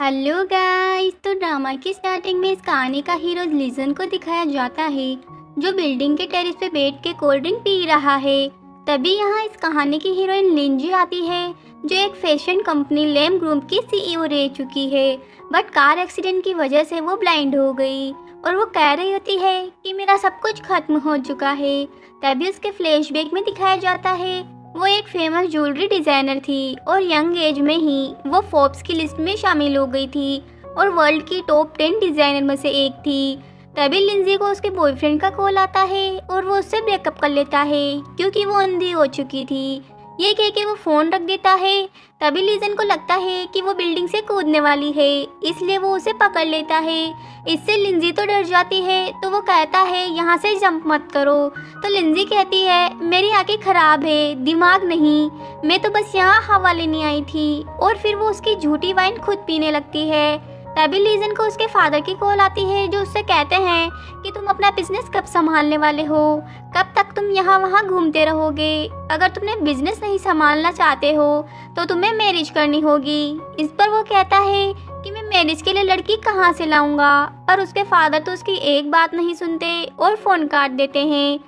Hello guys. तो drama की starting में इस कहानी का हीरो लिजन को दिखाया जाता है जो बिल्डिंग के टेरेस पे बैठ के कोल्ड ड्रिंक पी रहा है। तभी यहाँ इस कहानी की हीरोइन लिंजी आती है जो एक फैशन कंपनी लैम ग्रुप की सीईओ रह चुकी है, बट कार एक्सीडेंट की वजह से वो ब्लाइंड हो गई और वो कह रही होती है कि मेरा सब कुछ खत्म हो चुका है। तभी उसके फ्लैशबैक में दिखाया जाता है वो एक फेमस ज्वेलरी डिज़ाइनर थी और यंग एज में ही वो फोर्ब्स की लिस्ट में शामिल हो गई थी और वर्ल्ड की टॉप 10 डिज़ाइनर में से एक थी। तभी लिंजी को उसके बॉयफ्रेंड का कॉल आता है और वो उससे ब्रेकअप कर लेता है क्योंकि वो अंधी हो चुकी थी। ये कह के वो फ़ोन रख देता है। तभी लिजन को लगता है कि वो बिल्डिंग से कूदने वाली है, इसलिए वो उसे पकड़ लेता है। इससे लिंजी तो डर जाती है, तो वो कहता है यहाँ से जंप मत करो। तो लिंजी कहती है मेरी आंखें खराब है, दिमाग नहीं, मैं तो बस यहाँ हवा लेने आई थी। और फिर वो उसकी झूठी वाइन खुद पीने लगती है। तभी लिजन को उसके फादर की कॉल आती है जो उससे कहते हैं कि तुम अपना बिजनेस कब संभालने वाले हो, कब तक तुम यहाँ वहाँ घूमते रहोगे। अगर तुमने बिजनेस नहीं संभालना चाहते हो तो तुम्हें मैरिज करनी होगी। इस पर वो कहता है कि मैं मैरिज के लिए लड़की कहाँ से लाऊंगा, और उसके फादर तो उसकी एक बात नहीं सुनते और फ़ोन काट देते हैं।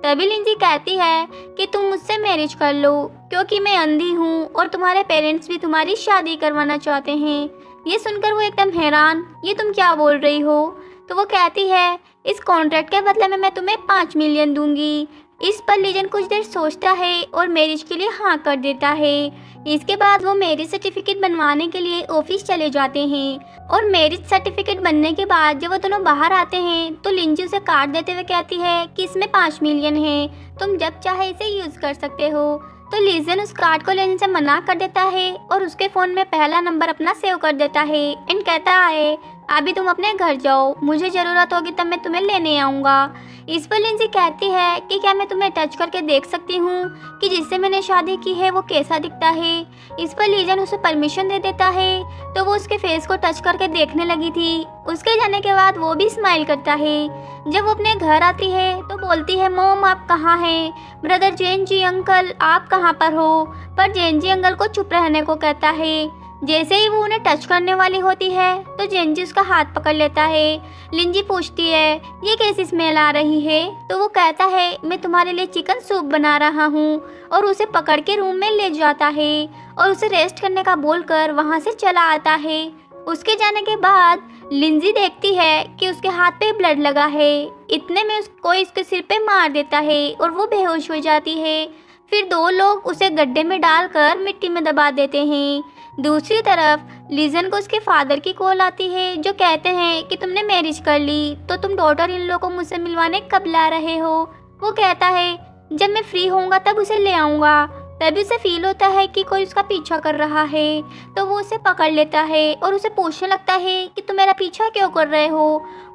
तभी लिंजी कहती है कि तुम मुझसे मैरिज कर लो क्योंकि मैं अंधी हूँ और तुम्हारे पेरेंट्स भी तुम्हारी शादी करवाना चाहते हैं। ये सुनकर वो एकदम हैरान, ये तुम क्या बोल रही हो। तो वो कहती है इस कॉन्ट्रैक्ट के बदले में मैं तुम्हें 5 मिलियन दूंगी। इस पर लीजन कुछ देर सोचता है और मैरिज के लिए हाँ कर देता है। इसके बाद वो मैरिज सर्टिफिकेट बनवाने के लिए ऑफिस चले जाते हैं और मैरिज सर्टिफिकेट बनने के बाद जब वो दोनों बाहर आते हैं तो लिंजी उसे कार्ड देते हुए कहती है कि इसमें 5 मिलियन है, तुम जब चाहे इसे यूज़ कर सकते हो। तो लीजन उस कार्ड को लेने से मना कर देता है और उसके फ़ोन में पहला नंबर अपना सेव कर देता है एंड कहता है अभी तुम अपने घर जाओ, मुझे ज़रूरत होगी तब मैं तुम्हें लेने आऊँगा। इस पर लिंजी कहती है कि क्या मैं तुम्हें टच करके देख सकती हूँ कि जिससे मैंने शादी की है वो कैसा दिखता है। इस पर लीजन उसे परमिशन दे देता है, तो वो उसके फेस को टच करके देखने लगी थी। उसके जाने के बाद वो भी स्माइल करता है। जब वो अपने घर आती है तो बोलती है मॉम आप कहाँ हैं, ब्रदर जैन जी अंकल आप कहाँ पर हो। पर जैन जी अंकल को चुप रहने को कहता है। जैसे ही वो उन्हें टच करने वाली होती है तो जेनजी उसका हाथ पकड़ लेता है। लिंजी पूछती है ये कैसी स्मेल आ रही है। तो वो कहता है मैं तुम्हारे लिए चिकन सूप बना रहा हूँ, और उसे पकड़ के रूम में ले जाता है और उसे रेस्ट करने का बोलकर वहाँ से चला आता है। उसके जाने के बाद लिंजी देखती है कि उसके हाथ पे ब्लड लगा है। इतने में कोई इसके सिर पे मार देता है और वो बेहोश हो जाती है। फिर 2 लोग उसे गड्ढे में डालकर मिट्टी में दबा देते हैं। दूसरी तरफ लीजन को उसके फादर की कॉल आती है जो कहते हैं कि तुमने मैरिज कर ली तो तुम डॉटर इन लोगों को मुझसे मिलवाने कब ला रहे हो। वो कहता है जब मैं फ्री होऊंगा तब उसे ले आऊँगा। तभी उसे फील होता है कि कोई उसका पीछा कर रहा है, तो वो उसे पकड़ लेता है और उसे पूछने लगता है कि तुम मेरा पीछा क्यों कर रहे हो।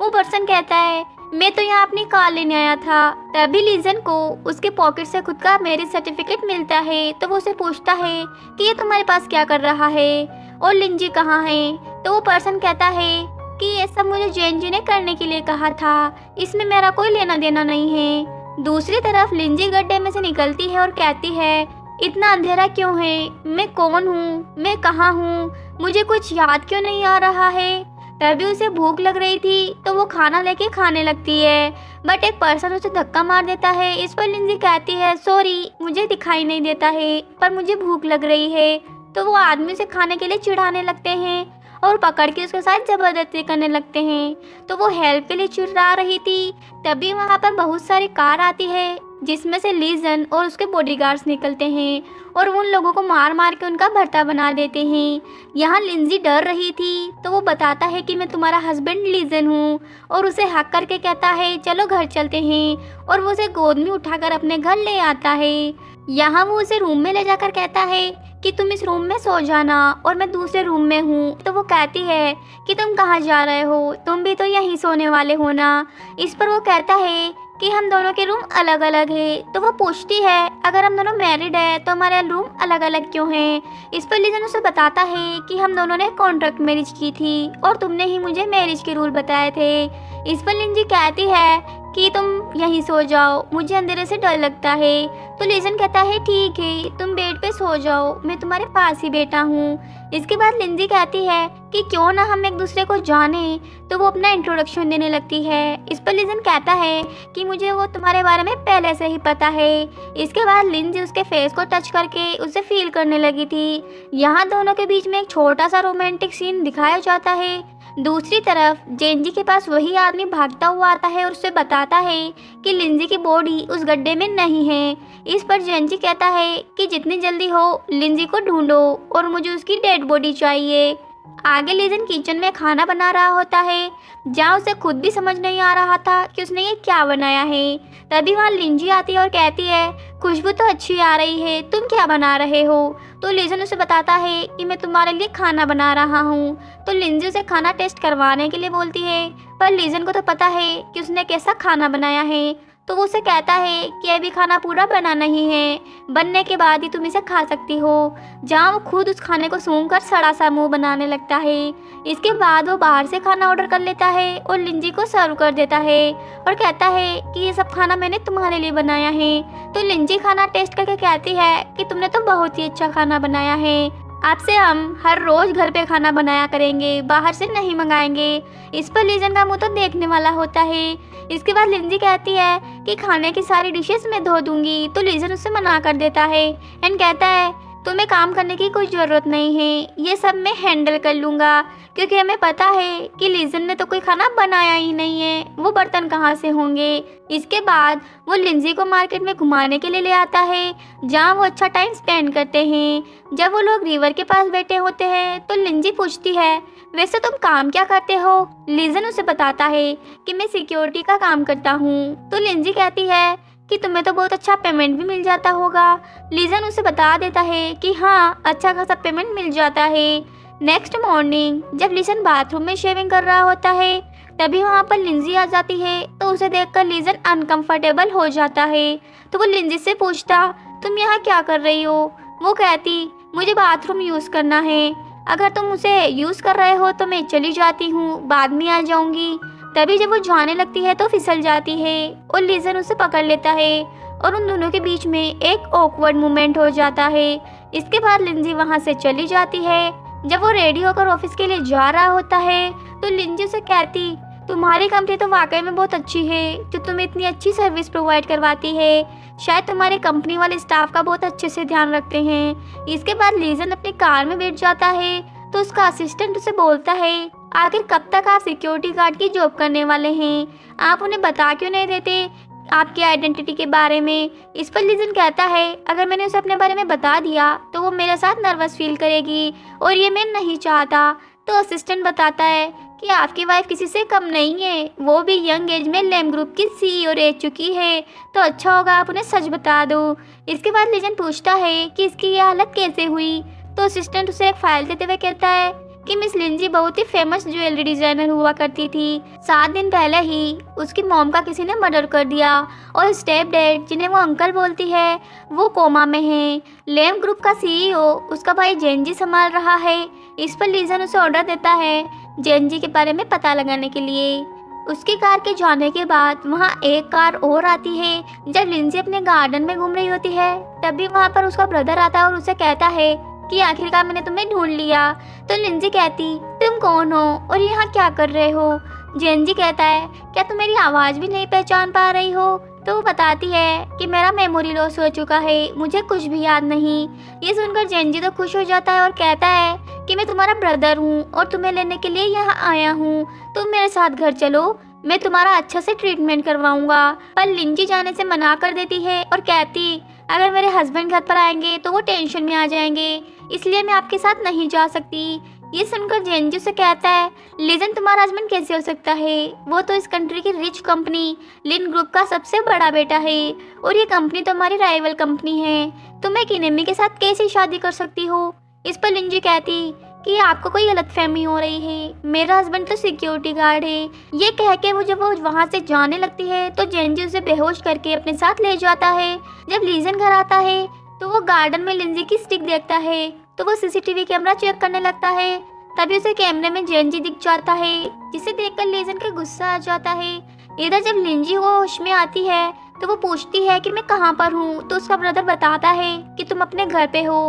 वो पर्सन कहता है मैं तो यहाँ अपनी कार लेने आया था। तभी लीजन को उसके पॉकेट से खुद का मैरिज सर्टिफिकेट मिलता है, तो वो उसे पूछता है कि ये तुम्हारे पास क्या कर रहा है और लिंजी कहाँ है। तो वो पर्सन कहता है कि ये सब मुझे जैन जी ने करने के लिए कहा था, इसमें मेरा कोई लेना देना नहीं है। दूसरी तरफ लिंजी गड्ढे में से निकलती है और कहती है इतना अंधेरा क्यों है, मैं कौन हूँ, मैं कहाँ हूँ, मुझे कुछ याद क्यों नहीं आ रहा है। तभी उसे भूख लग रही थी तो वो खाना लेके खाने लगती है, बट एक पर्सन उसे धक्का मार देता है। इस पर लिंजी कहती है सॉरी मुझे दिखाई नहीं देता है पर मुझे भूख लग रही है। तो वो आदमी से खाने के लिए चिढ़ाने लगते हैं और पकड़ के उसके साथ जबरदस्ती करने लगते हैं। तो वो हेल्प के लिए चिढ़ा रही थी। तभी वहाँ पर बहुत सारी कार आती है जिसमें से लीजन और उसके बॉडीगार्ड्स निकलते हैं और उन लोगों को मार मार के उनका भर्ता बना देते हैं। यहाँ लिंजी डर रही थी तो वो बताता है कि मैं तुम्हारा हस्बैंड लीजन हूँ, और उसे हक करके कहता है चलो घर चलते हैं, और वो उसे गोद में उठाकर अपने घर ले आता है। यहाँ वो उसे रूम में ले जाकर कहता है कि तुम इस रूम में सो जाना और मैं दूसरे रूम में हूँ। तो वो कहती है कि तुम कहाँ जा रहे हो, तुम भी तो यहीं सोने वाले हो ना। इस पर वो कहता है कि हम दोनों के रूम अलग अलग है। तो वो पूछती है अगर हम दोनों मैरिड है तो हमारे रूम अलग अलग क्यों हैं। इस पर लीजन उसे बताता है कि हम दोनों ने कॉन्ट्रैक्ट मैरिज की थी और तुमने ही मुझे मैरिज के रूल बताए थे। इस पर लिंजी कहती है कि तुम यहीं सो जाओ, मुझे अंधेरे से डर लगता है। तो लीजन कहता है ठीक है तुम बेड पे सो जाओ, मैं तुम्हारे पास ही बैठा हूँ। इसके बाद लिंजी कहती है कि क्यों ना हम एक दूसरे को जाने। तो वो अपना इंट्रोडक्शन देने लगती है। इस पर लिजन कहता है कि मुझे वो तुम्हारे बारे में पहले से ही पता है। इसके बाद लिंजी उसके फेस को टच करके उसे फील करने लगी थी। यहाँ दोनों के बीच में एक छोटा सा रोमांटिक सीन दिखाया जाता है। दूसरी तरफ जेंजी के पास वही आदमी भागता हुआ आता है और उसे बताता है कि लिंजी की बॉडी उस गड्ढे में नहीं है। इस पर जेंजी कहता है कि जितनी जल्दी हो लिंजी को ढूंढो और मुझे उसकी डेड बॉडी चाहिए। आगे लिजन किचन में खाना बना रहा होता है, जहाँ उसे खुद भी समझ नहीं आ रहा था कि उसने ये क्या बनाया है। तभी वहाँ लिंजी आती है और कहती है, खुशबू तो अच्छी आ रही है, तुम क्या बना रहे हो? तो लिजन उसे बताता है कि मैं तुम्हारे लिए खाना बना रहा हूँ। तो लिंजी उसे खाना टेस्ट करवाने के लिए बोलती है, पर लिजन को तो पता है कि उसने कैसा खाना बनाया है। तो वो उसे कहता है कि अभी खाना पूरा बना नहीं है, बनने के बाद ही तुम इसे खा सकती हो। जहाँ वो खुद उस खाने को सूंघकर सड़ा सा मुंह बनाने लगता है। इसके बाद वो बाहर से खाना ऑर्डर कर लेता है और लिंजी को सर्व कर देता है और कहता है कि ये सब खाना मैंने तुम्हारे लिए बनाया है। तो लिंजी खाना टेस्ट करके कहती है कि तुमने तो बहुत ही अच्छा खाना बनाया है, आपसे हम हर रोज घर पे खाना बनाया करेंगे, बाहर से नहीं मंगाएंगे। इस पर लिजन का मुंह तो देखने वाला होता है। इसके बाद लिंजी कहती है कि खाने की सारी डिशेस मैं धो दूंगी। तो लिजन उससे मना कर देता है एंड कहता है, तुम्हें काम करने की कोई ज़रूरत नहीं है, ये सब मैं हैंडल कर लूँगा, क्योंकि हमें पता है कि लिजन ने तो कोई खाना बनाया ही नहीं है, वो बर्तन कहाँ से होंगे। इसके बाद वो लिंजी को मार्केट में घुमाने के लिए ले आता है, जहाँ वो अच्छा टाइम स्पेंड करते हैं। जब वो लोग रिवर के पास बैठे होते हैं तो लिंजी पूछती है, वैसे तुम काम क्या करते हो? लिजन उसे बताता है कि मैं सिक्योरिटी का काम करता हूँ। तो लिंजी कहती है कि तुम्हें तो बहुत अच्छा पेमेंट भी मिल जाता होगा। लिजन उसे बता देता है कि हाँ, अच्छा खासा पेमेंट मिल जाता है। नेक्स्ट मॉर्निंग जब लिजन बाथरूम में शेविंग कर रहा होता है, तभी वहाँ पर लिंजी आ जाती है। तो उसे देखकर लिजन अनकंफर्टेबल हो जाता है। तो वो लिंजी से पूछता, तुम यहाँ क्या कर रही हो? वो कहती, मुझे बाथरूम यूज़ करना है, अगर तुम उसे यूज़ कर रहे हो तो मैं चली जाती हूँ, बाद में आ जाऊँगी। तभी जब वो जाने लगती है तो फिसल जाती है और लिजन उसे पकड़ लेता है और उन दोनों के बीच में एक ऑकवर्ड मोमेंट हो जाता है। इसके बाद लिंजी वहाँ से चली जाती है। जब वो रेडी होकर ऑफिस के लिए जा रहा होता है तो लिंजी उसे कहती, तुम्हारी कंपनी तो वाकई में बहुत अच्छी है, जो तुम्हें इतनी अच्छी सर्विस प्रोवाइड करवाती है। शायद तुम्हारे कंपनी वाले स्टाफ का बहुत अच्छे से ध्यान रखते हैं। इसके बाद लिजन अपनी कार में बैठ जाता है तो उसका असिस्टेंट उसे बोलता है, आखिर कब तक आप सिक्योरिटी गार्ड की जॉब करने वाले हैं? आप उन्हें बता क्यों नहीं देते आपकी आइडेंटिटी के बारे में? इस पर लिजन कहता है, अगर मैंने उसे अपने बारे में बता दिया तो वो मेरे साथ नर्वस फील करेगी और ये मैं नहीं चाहता। तो असिस्टेंट बताता है कि आपकी वाइफ किसी से कम नहीं है, वो भी यंग एज में लेम ग्रुप की CEO रह चुकी है, तो अच्छा होगा आप उन्हें सच बता दो। इसके बाद लिजन पूछता है कि इसकी ये हालत कैसे हुई। तो असिस्टेंट उसे एक फाइल देते हुए कहता है कि मिस लिंजी बहुत ही फेमस ज्वेलरी डिजाइनर हुआ करती थी। 7 दिन पहले ही उसकी मॉम का किसी ने मर्डर कर दिया और स्टेप डैड, जिन्हें वो अंकल बोलती है, वो कोमा में है। लेम ग्रुप का CEO उसका भाई जेंजी संभाल रहा है। इस पर लिजन उसे ऑर्डर देता है जेंजी के बारे में पता लगाने के लिए। उसकी कार के जाने के बाद वहाँ एक कार और आती है। जब लिंजी अपने गार्डन में घूम रही होती है तभी वहाँ पर उसका ब्रदर आता है और उसे कहता है कि आखिरकार मैंने तुम्हें ढूंढ लिया। तो लिंजी कहती, तुम कौन हो और यहाँ क्या कर रहे हो? जेंजी कहता है, क्या तुम मेरी आवाज़ भी नहीं पहचान पा रही हो? तो वो बताती है कि मेरा मेमोरी लॉस हो चुका है, मुझे कुछ भी याद नहीं। ये सुनकर जेंजी तो खुश हो जाता है और कहता है कि मैं तुम्हारा ब्रदर हूँ और तुम्हें लेने के लिए यहाँ आया हूँ, तुम मेरे साथ घर चलो, मैं तुम्हारा अच्छा से ट्रीटमेंट करवाऊंगा। पर लिंजी जाने से मना कर देती है और कहती, अगर मेरे हस्बैंड घर पर आएंगे तो वो टेंशन में आ जाएंगे, इसलिए मैं आपके साथ नहीं जा सकती। ये सुनकर जेंजी से कहता है, लिजन तुम्हारा हस्बैंड कैसे हो सकता है? वो तो इस कंट्री की रिच कंपनी लिन ग्रुप का सबसे बड़ा बेटा है और ये कंपनी तो हमारी राइवल कंपनी है, तुम एक एनिमी के साथ कैसे शादी कर सकती हो? इस पर लिंजी कहती कि आपको कोई गलतफहमी हो रही है, मेरा हस्बैंड तो सिक्योरिटी गार्ड है। ये कह के वो जब वो वहाँ से जाने लगती है तो जेंजी उसे बेहोश करके अपने साथ ले जाता है। जब लिजन घर आता है तो वो गार्डन में लिंजी की स्टिक देखता है तो वो CCTV कैमरा चेक करने लगता है। तभी उसे कैमरे में जेंजी दिख जाता है, जिसे देखकर लिजन का गुस्सा आ जाता है। इधर जब लिंजी होश में आती है तो वो पूछती है कि मैं कहाँ पर हूँ। तो उसका ब्रदर बताता है कि तुम अपने घर पे हो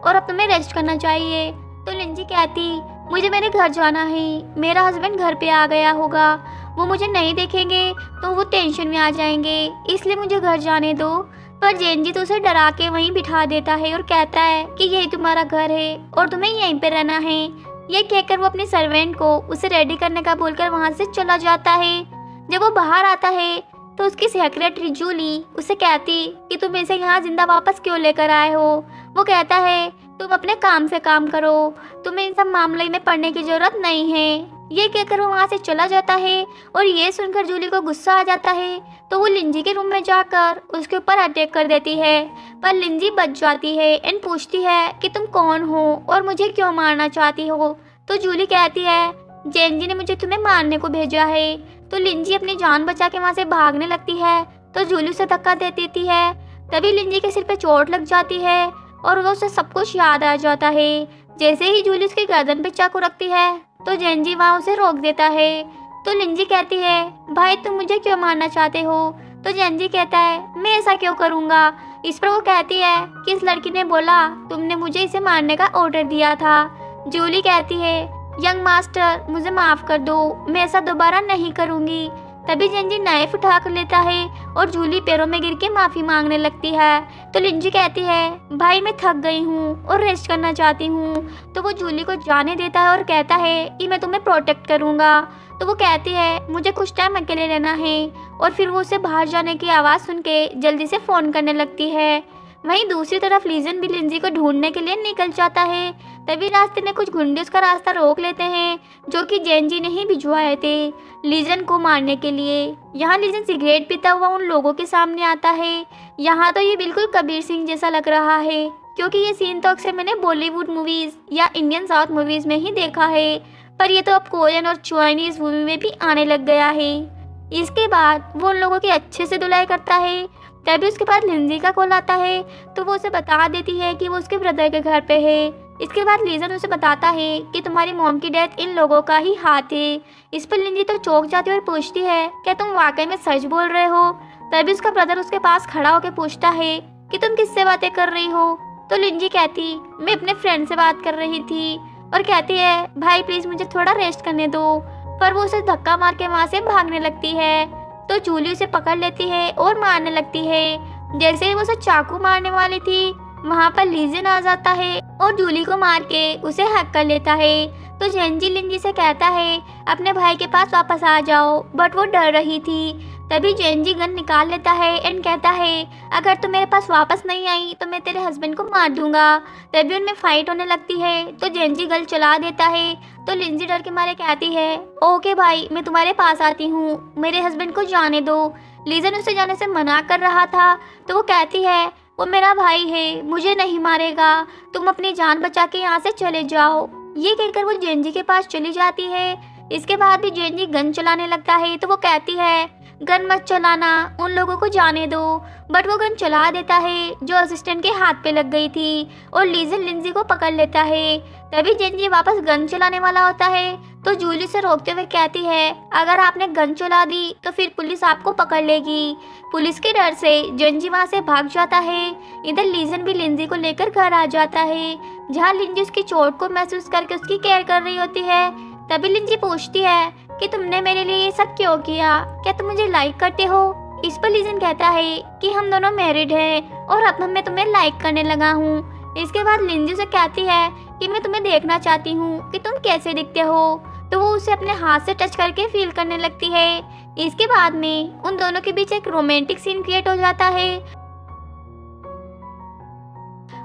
और अब तुम्हें रेस्ट करना चाहिए। तो लिंजी कहती, मुझे मेरे घर जाना है, मेरा हस्बैंड घर पे आ गया होगा, वो मुझे नहीं देखेंगे तो वो टेंशन में आ जाएंगे, इसलिए मुझे घर जाने दो। पर जेनजी तो उसे डरा के वहीं बिठा देता है और कहता है कि यही तुम्हारा घर है और तुम्हें यहीं पे रहना है। ये कहकर वो अपने सर्वेंट को उसे रेडी करने का बोलकर वहाँ से चला जाता है। जब वो बाहर आता है तो उसकी सेक्रेटरी जूली उसे कहती कि तुम इसे यहाँ जिंदा वापस क्यों लेकर आए हो। वो कहता है तुम अपने काम से काम करो, तुम्हें इन सब मामले में पड़ने की जरूरत नहीं है। ये कहकर वो वहाँ से चला जाता है और ये सुनकर जूली को गुस्सा आ जाता है तो वो लिंजी के रूम में जाकर उसके ऊपर अटैक कर देती है। पर लिंजी बच जाती है एंड पूछती है कि तुम कौन हो और मुझे क्यों मारना चाहती हो। तो जूली कहती है जेनजी ने मुझे तुम्हें मारने को भेजा है। तो लिंजी अपनी जान बचा के वहाँ से भागने लगती है तो जूली उसे धक्का दे देती है। तभी लिंजी के सिर पे चोट लग जाती है और वो उसे सब कुछ याद आ जाता है। जैसे ही जूली उसकी गर्दन पे चाकू रखती है तो जेनजी वहाँ उसे रोक देता है। तो लिंजी कहती है भाई तुम मुझे क्यों मारना चाहते हो। तो जेनजी कहता है मैं ऐसा क्यों करूँगा। इस पर वो कहती है कि इस लड़की ने बोला तुमने मुझे इसे मारने का ऑर्डर दिया था। जूली कहती है यंग मास्टर मुझे माफ़ कर दो, मैं ऐसा दोबारा नहीं करूँगी। तभी जेनजी नाइफ उठा कर लेता है और जूली पैरों में गिर के माफ़ी मांगने लगती है। तो लिंजी कहती है भाई मैं थक गई हूँ और रेस्ट करना चाहती हूँ। तो वो जूली को जाने देता है और कहता है कि मैं तुम्हें प्रोटेक्ट करूँगा। तो वो कहती है मुझे कुछ टाइम अकेले रहना है और फिर वो उसे बाहर जाने की आवाज़ सुन के जल्दी से फ़ोन करने लगती है। वहीं दूसरी तरफ लीजन भी लिंजी को ढूंढने के लिए निकल जाता है। तभी रास्ते में कुछ गुंडे उसका रास्ता रोक लेते हैं जो कि जेनजी ने ही भिजवाए थे लीजन को मारने के लिए। यहाँ लीजन सिगरेट पीता हुआ उन लोगों के सामने आता है। यहाँ तो ये बिल्कुल कबीर सिंह जैसा लग रहा है क्योंकि ये सीन तो अक्सर मैंने बॉलीवुड मूवीज़ या इंडियन साउथ मूवीज़ में ही देखा है, पर ये तो अब कोरियन और चाइनीज़ मूवी में भी आने लग गया है। इसके बाद वो उन लोगों की अच्छे से धुलाई करता है। तभी उसके बाद लिंजी का कॉल आता है तो वो उसे बता देती है कि वो उसके ब्रदर के घर पे है। इसके बाद लीजन उसे बताता है कि तुम्हारी मॉम की डेथ इन लोगों का ही हाथ है। इस पर लिंजी तो चौंक जाती है और पूछती है क्या तुम वाकई में सच बोल रहे हो। तभी उसका ब्रदर उसके पास खड़ा होकर पूछता है कि तुम किससे बातें कर रही हो। तो लिंजी कहती मैं अपने फ्रेंड से बात कर रही थी और कहती है भाई प्लीज़ मुझे थोड़ा रेस्ट करने दो। पर वो उसे धक्का मार के वहाँ से भागने लगती है। तो जूली उसे पकड़ लेती है और मारने लगती है। जैसे ही वो उसे चाकू मारने वाली थी वहाँ पर लीजन आ जाता है और जूली को मार के उसे हक कर लेता है। तो जेनजी लिंजी से कहता है अपने भाई के पास वापस आ जाओ, बट वो डर रही थी। तभी जेनजी गन निकाल लेता है एंड कहता है अगर तू मेरे पास वापस नहीं आई तो मैं तेरे हस्बैंड को मार दूंगा। तभी उनमें फाइट होने लगती है तो जेनजी गन चला देता है। तो लिंजी डर के मारे कहती है ओके भाई मैं तुम्हारे पास आती हूँ, मेरे हस्बैंड को जाने दो। लीजन उसे जाने से मना कर रहा था तो वो कहती है वो मेरा भाई है, मुझे नहीं मारेगा, तुम अपनी जान बचा के यहाँ से चले जाओ। ये कहकर वो जेनजी के पास चली जाती है। इसके बाद भी जेनजी गन चलाने लगता है तो वो कहती है गन मत चलाना, उन लोगों को जाने दो। बट वो गन चला देता है जो असिस्टेंट के हाथ पे लग गई थी और लीजन लिंजी को पकड़ लेता है। तभी जेनजी वापस गन चलाने वाला होता है तो जूली से रोकते हुए कहती है अगर आपने गन चला दी तो फिर पुलिस आपको पकड़ लेगी। पुलिस के डर से जेनजी वहाँ से भाग जाता है। इधर लीजन भी लिंजी को लेकर घर आ जाता है जहाँ लिंजी उसकी चोट को महसूस करके उसकी केयर कर रही होती है। तभी लिंजी पूछती है कि तुमने मेरे लिए ये सब क्यों किया, क्या तुम मुझे लाइक करते हो। इस पर लीजन कहता है कि हम दोनों मैरिड हैं और अब मैं तुम्हें लाइक करने लगा हूँ। इसके बाद लिंजी से कहती है कि मैं तुम्हें देखना चाहती हूँ कि तुम कैसे दिखते हो। तो वो उसे अपने हाथ से टच करके फील करने लगती है। इसके बाद में उन दोनों के बीच एक रोमांटिक सीन क्रिएट हो जाता है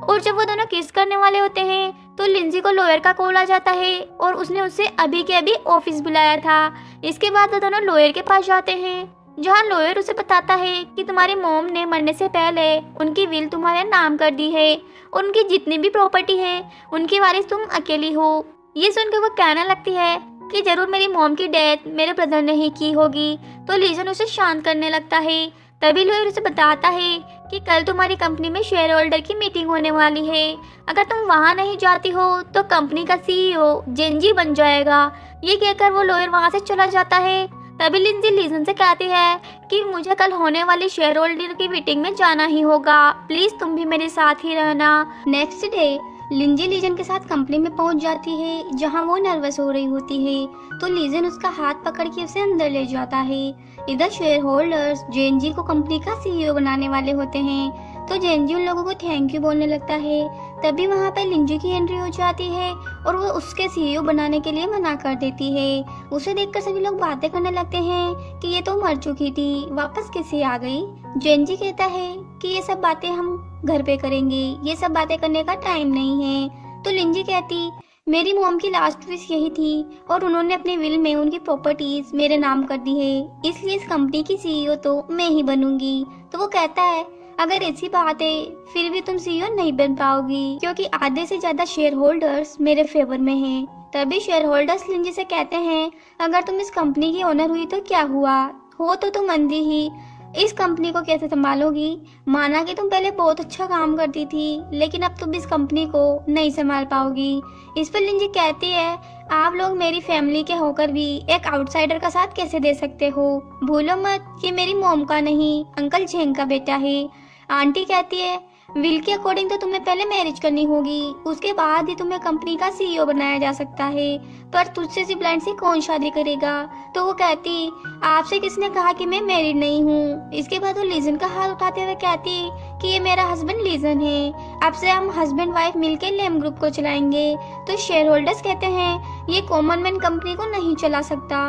और जब वो दोनों किस करने वाले होते हैं तो लिंजी को लॉयर का कॉल आ जाता है और उसने उसे अभी के अभी ऑफिस बुलाया था। इसके बाद वो दोनों लॉयर के पास जाते हैं जहाँ लॉयर उसे बताता है कि तुम्हारी मॉम ने मरने से पहले उनकी विल तुम्हारे नाम कर दी है और उनकी जितनी भी प्रॉपर्टी है उनकी वारिस तुम अकेली हो। ये सुनकर वो कहने लगती है कि जरूर मेरी मॉम की डेथ मेरे ब्रदर ने ही की होगी। तो लीजन उसे शांत करने लगता है। तभी लॉयर उसे बताता है कि कल तुम्हारी कंपनी में शेयर होल्डर की मीटिंग होने वाली है, अगर तुम वहाँ नहीं जाती हो तो कंपनी का सीईओ जेनजी बन जाएगा। ये कहकर वो लॉयर वहाँ से चला जाता है। तभी लिंजी लीजन से कहती है कि मुझे कल होने वाली शेयर होल्डर की मीटिंग में जाना ही होगा, प्लीज तुम भी मेरे साथ ही रहना। नेक्स्ट डे लिंजी लीजन के साथ कंपनी में पहुंच जाती है जहां वो नर्वस हो रही होती है। तो लीजन उसका हाथ पकड़ के उसे अंदर ले जाता है। इधर शेयर होल्डर्स जेनजी को कंपनी का सीईओ बनाने वाले होते हैं। तो जेनजी उन लोगों को थैंक यू बोलने लगता है। तभी वहां पर लिंजी की एंट्री हो जाती है और वो उसके सीईओ बनाने के लिए मना कर देती है। उसे देखकर सभी लोग बातें करने लगते हैं कि ये तो मर चुकी थी, वापस कैसे आ गई। जेनजी कहता है कि ये सब बातें हम घर पे करेंगे, ये सब बातें करने का टाइम नहीं है। तो लिंजी कहती, मेरी मॉम की लास्ट विश यही थी और उन्होंने अपने विल में उनकी प्रॉपर्टीज मेरे नाम कर दी है, इसलिए इस कंपनी की सीईओ तो मैं ही बनूंगी। तो वो कहता है, अगर ऐसी बात है फिर भी तुम सीईओ नहीं बन पाओगी क्योंकि आधे से ज्यादा शेयर होल्डर्स मेरे फेवर में हैं। तभी शेयर होल्डर्स लिंजी से कहते हैं, अगर तुम इस कंपनी की ओनर हुई तो क्या हुआ, हो तो तुम अंधी ही, इस कंपनी को कैसे संभालोगी। माना कि तुम पहले बहुत अच्छा काम करती थी लेकिन अब तुम इस कंपनी को नहीं संभाल पाओगी। इस पर लिंजी कहती है, आप लोग मेरी फैमिली के होकर भी एक आउटसाइडर का साथ कैसे दे सकते हो। भूलो मत कि मेरी मॉम का नहीं अंकल झेंग का बेटा है। आंटी कहती है, विल के अकॉर्डिंग तो तुम्हें पहले मैरिज करनी होगी, उसके बाद ही तुम्हें कंपनी का सीईओ बनाया जा सकता है, पर तुझसे सी ब्लाइंड से कौन शादी करेगा। तो वो कहती, आपसे किसने कहा कि मैं मैरिड नहीं हूँ। इसके बाद वो लीजन का हाथ उठाते हुए कहती कि ये मेरा हस्बैंड लीजन है, अब से हम हस्बैंड वाइफ मिलकर लेम ग्रुप को चलाएंगे। तो शेयर होल्डर्स कहते हैं, ये कॉमन मैन कंपनी को नहीं चला सकता।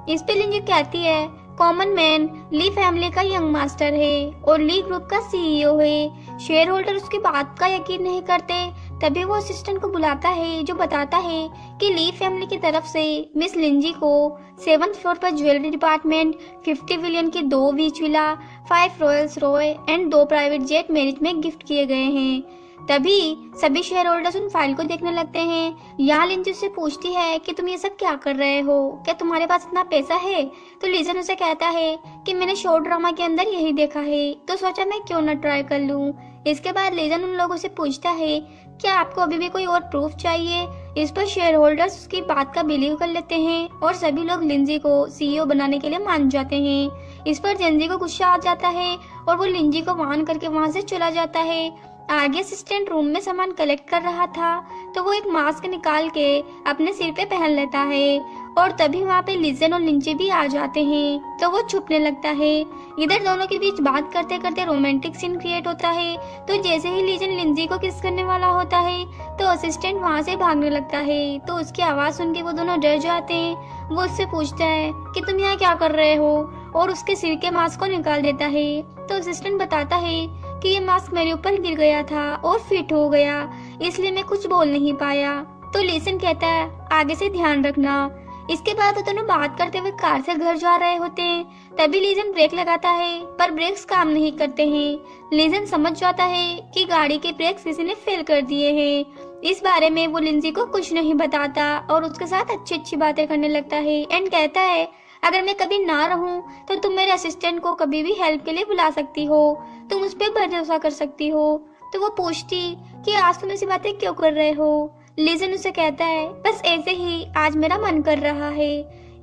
इस पे लिंजी कहती है, कॉमन मैन ली फैमिली का यंग मास्टर है और ली ग्रुप का सीईओ है। शेयर होल्डर उसकी बात का यकीन नहीं करते। तभी वो असिस्टेंट को बुलाता है जो बताता है कि ली फैमिली की तरफ से मिस लिंजी को 7th फ्लोर पर ज्वेलरी डिपार्टमेंट, 50 बिलियन की 2 beach villa, 5 Rolls Royce and 2 private jet marriage में गिफ्ट किए गए हैं। तभी सभी शेयर होल्डर्स उन फाइल को देखने लगते हैं। यहाँ लिंजी उससे पूछती है कि तुम ये सब क्या कर रहे हो, क्या तुम्हारे पास इतना पैसा है। तो लीजन उसे कहता है कि मैंने शॉर्ट ड्रामा के अंदर यही देखा है तो सोचा मैं क्यों ना ट्राई कर लूं। इसके बाद लीजन उन लोगों से पूछता है, क्या आपको अभी भी कोई और प्रूफ चाहिए। इस पर शेयर होल्डर्स उसकी बात का बिलीव कर लेते हैं और सभी लोग लिंजी को सीईओ बनाने के लिए मान जाते हैं। इस पर जेनजी को गुस्सा आ जाता है और वो लिंजी को वार्न करके वहाँ से चला जाता है। आगे असिस्टेंट रूम में सामान कलेक्ट कर रहा था तो वो एक मास्क निकाल के अपने सिर पे पहन लेता है और तभी वहाँ पे लीजन और लिंजी भी आ जाते हैं तो वो छुपने लगता है। इधर दोनों के बीच बात करते करते रोमांटिक सीन क्रिएट होता है। तो जैसे ही लीजन लिंजी को किस करने वाला होता है तो असिस्टेंट वहाँ से भागने लगता है। तो उसकी आवाज सुन के वो दोनों डर जाते हैं। वो उससे पूछता है कि तुम यहाँ क्या कर रहे हो और उसके सिर के मास्क को निकाल देता है। तो असिस्टेंट बताता है कि ये मास्क मेरे ऊपर गिर गया था और फिट हो गया, इसलिए मैं कुछ बोल नहीं पाया। तो लीसन कहता है, आगे से ध्यान रखना। इसके बाद वो दोनों बात करते हुए कार से घर जा रहे होते हैं। तभी लीजन ब्रेक लगाता है पर ब्रेक्स काम नहीं करते हैं। लीजन समझ जाता है कि गाड़ी के ब्रेक्स किसी ने फेल कर दिए हैं। इस बारे में वो लिंजी को कुछ नहीं बताता और उसके साथ अच्छी अच्छी बातें करने लगता है एंड कहता है, अगर मैं कभी ना रहूं तो तुम मेरे असिस्टेंट को कभी भी हेल्प के लिए बुला सकती हो, तुम उस पर भरोसा कर सकती हो। तो वो पूछती कि आज तुम ऐसी बातें क्यों कर रहे हो। लीजन उसे कहता है, बस ऐसे ही आज मेरा मन कर रहा है।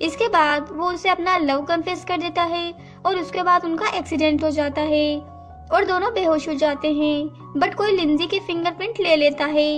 इसके बाद वो उसे अपना लव कन्फेस कर देता है और उसके बाद उनका एक्सीडेंट हो जाता है और दोनों बेहोश हो जाते हैं। बट कोई लिंजी की फिंगरप्रिंट ले लेता है।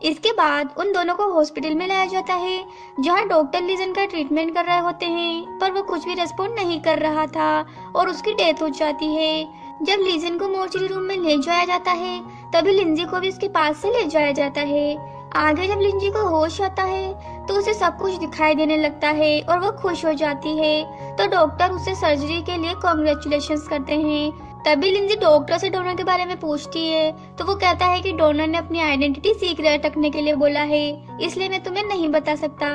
इसके बाद उन दोनों को हॉस्पिटल में लाया जाता है जहां डॉक्टर लीजन का ट्रीटमेंट कर रहे होते हैं पर वो कुछ भी रेस्पॉन्ड नहीं कर रहा था और उसकी डेथ हो जाती है। जब लीजन को मोर्चरी रूम में ले जाया जाता है तभी लिंजी को भी उसके पास से ले जाया जाता है। आगे जब लिंजी को होश आता है तो उसे सब कुछ दिखाई देने लगता है और वो खुश हो जाती है। तो डॉक्टर उसे सर्जरी के लिए कॉन्ग्रेचुलेशंस करते हैं। तभी लिंजी डॉक्टर से डोनर के बारे में पूछती है तो वो कहता है कि डोनर ने अपनी आइडेंटिटी सीक्रेट रखने के लिए बोला है, इसलिए मैं तुम्हें नहीं बता सकता।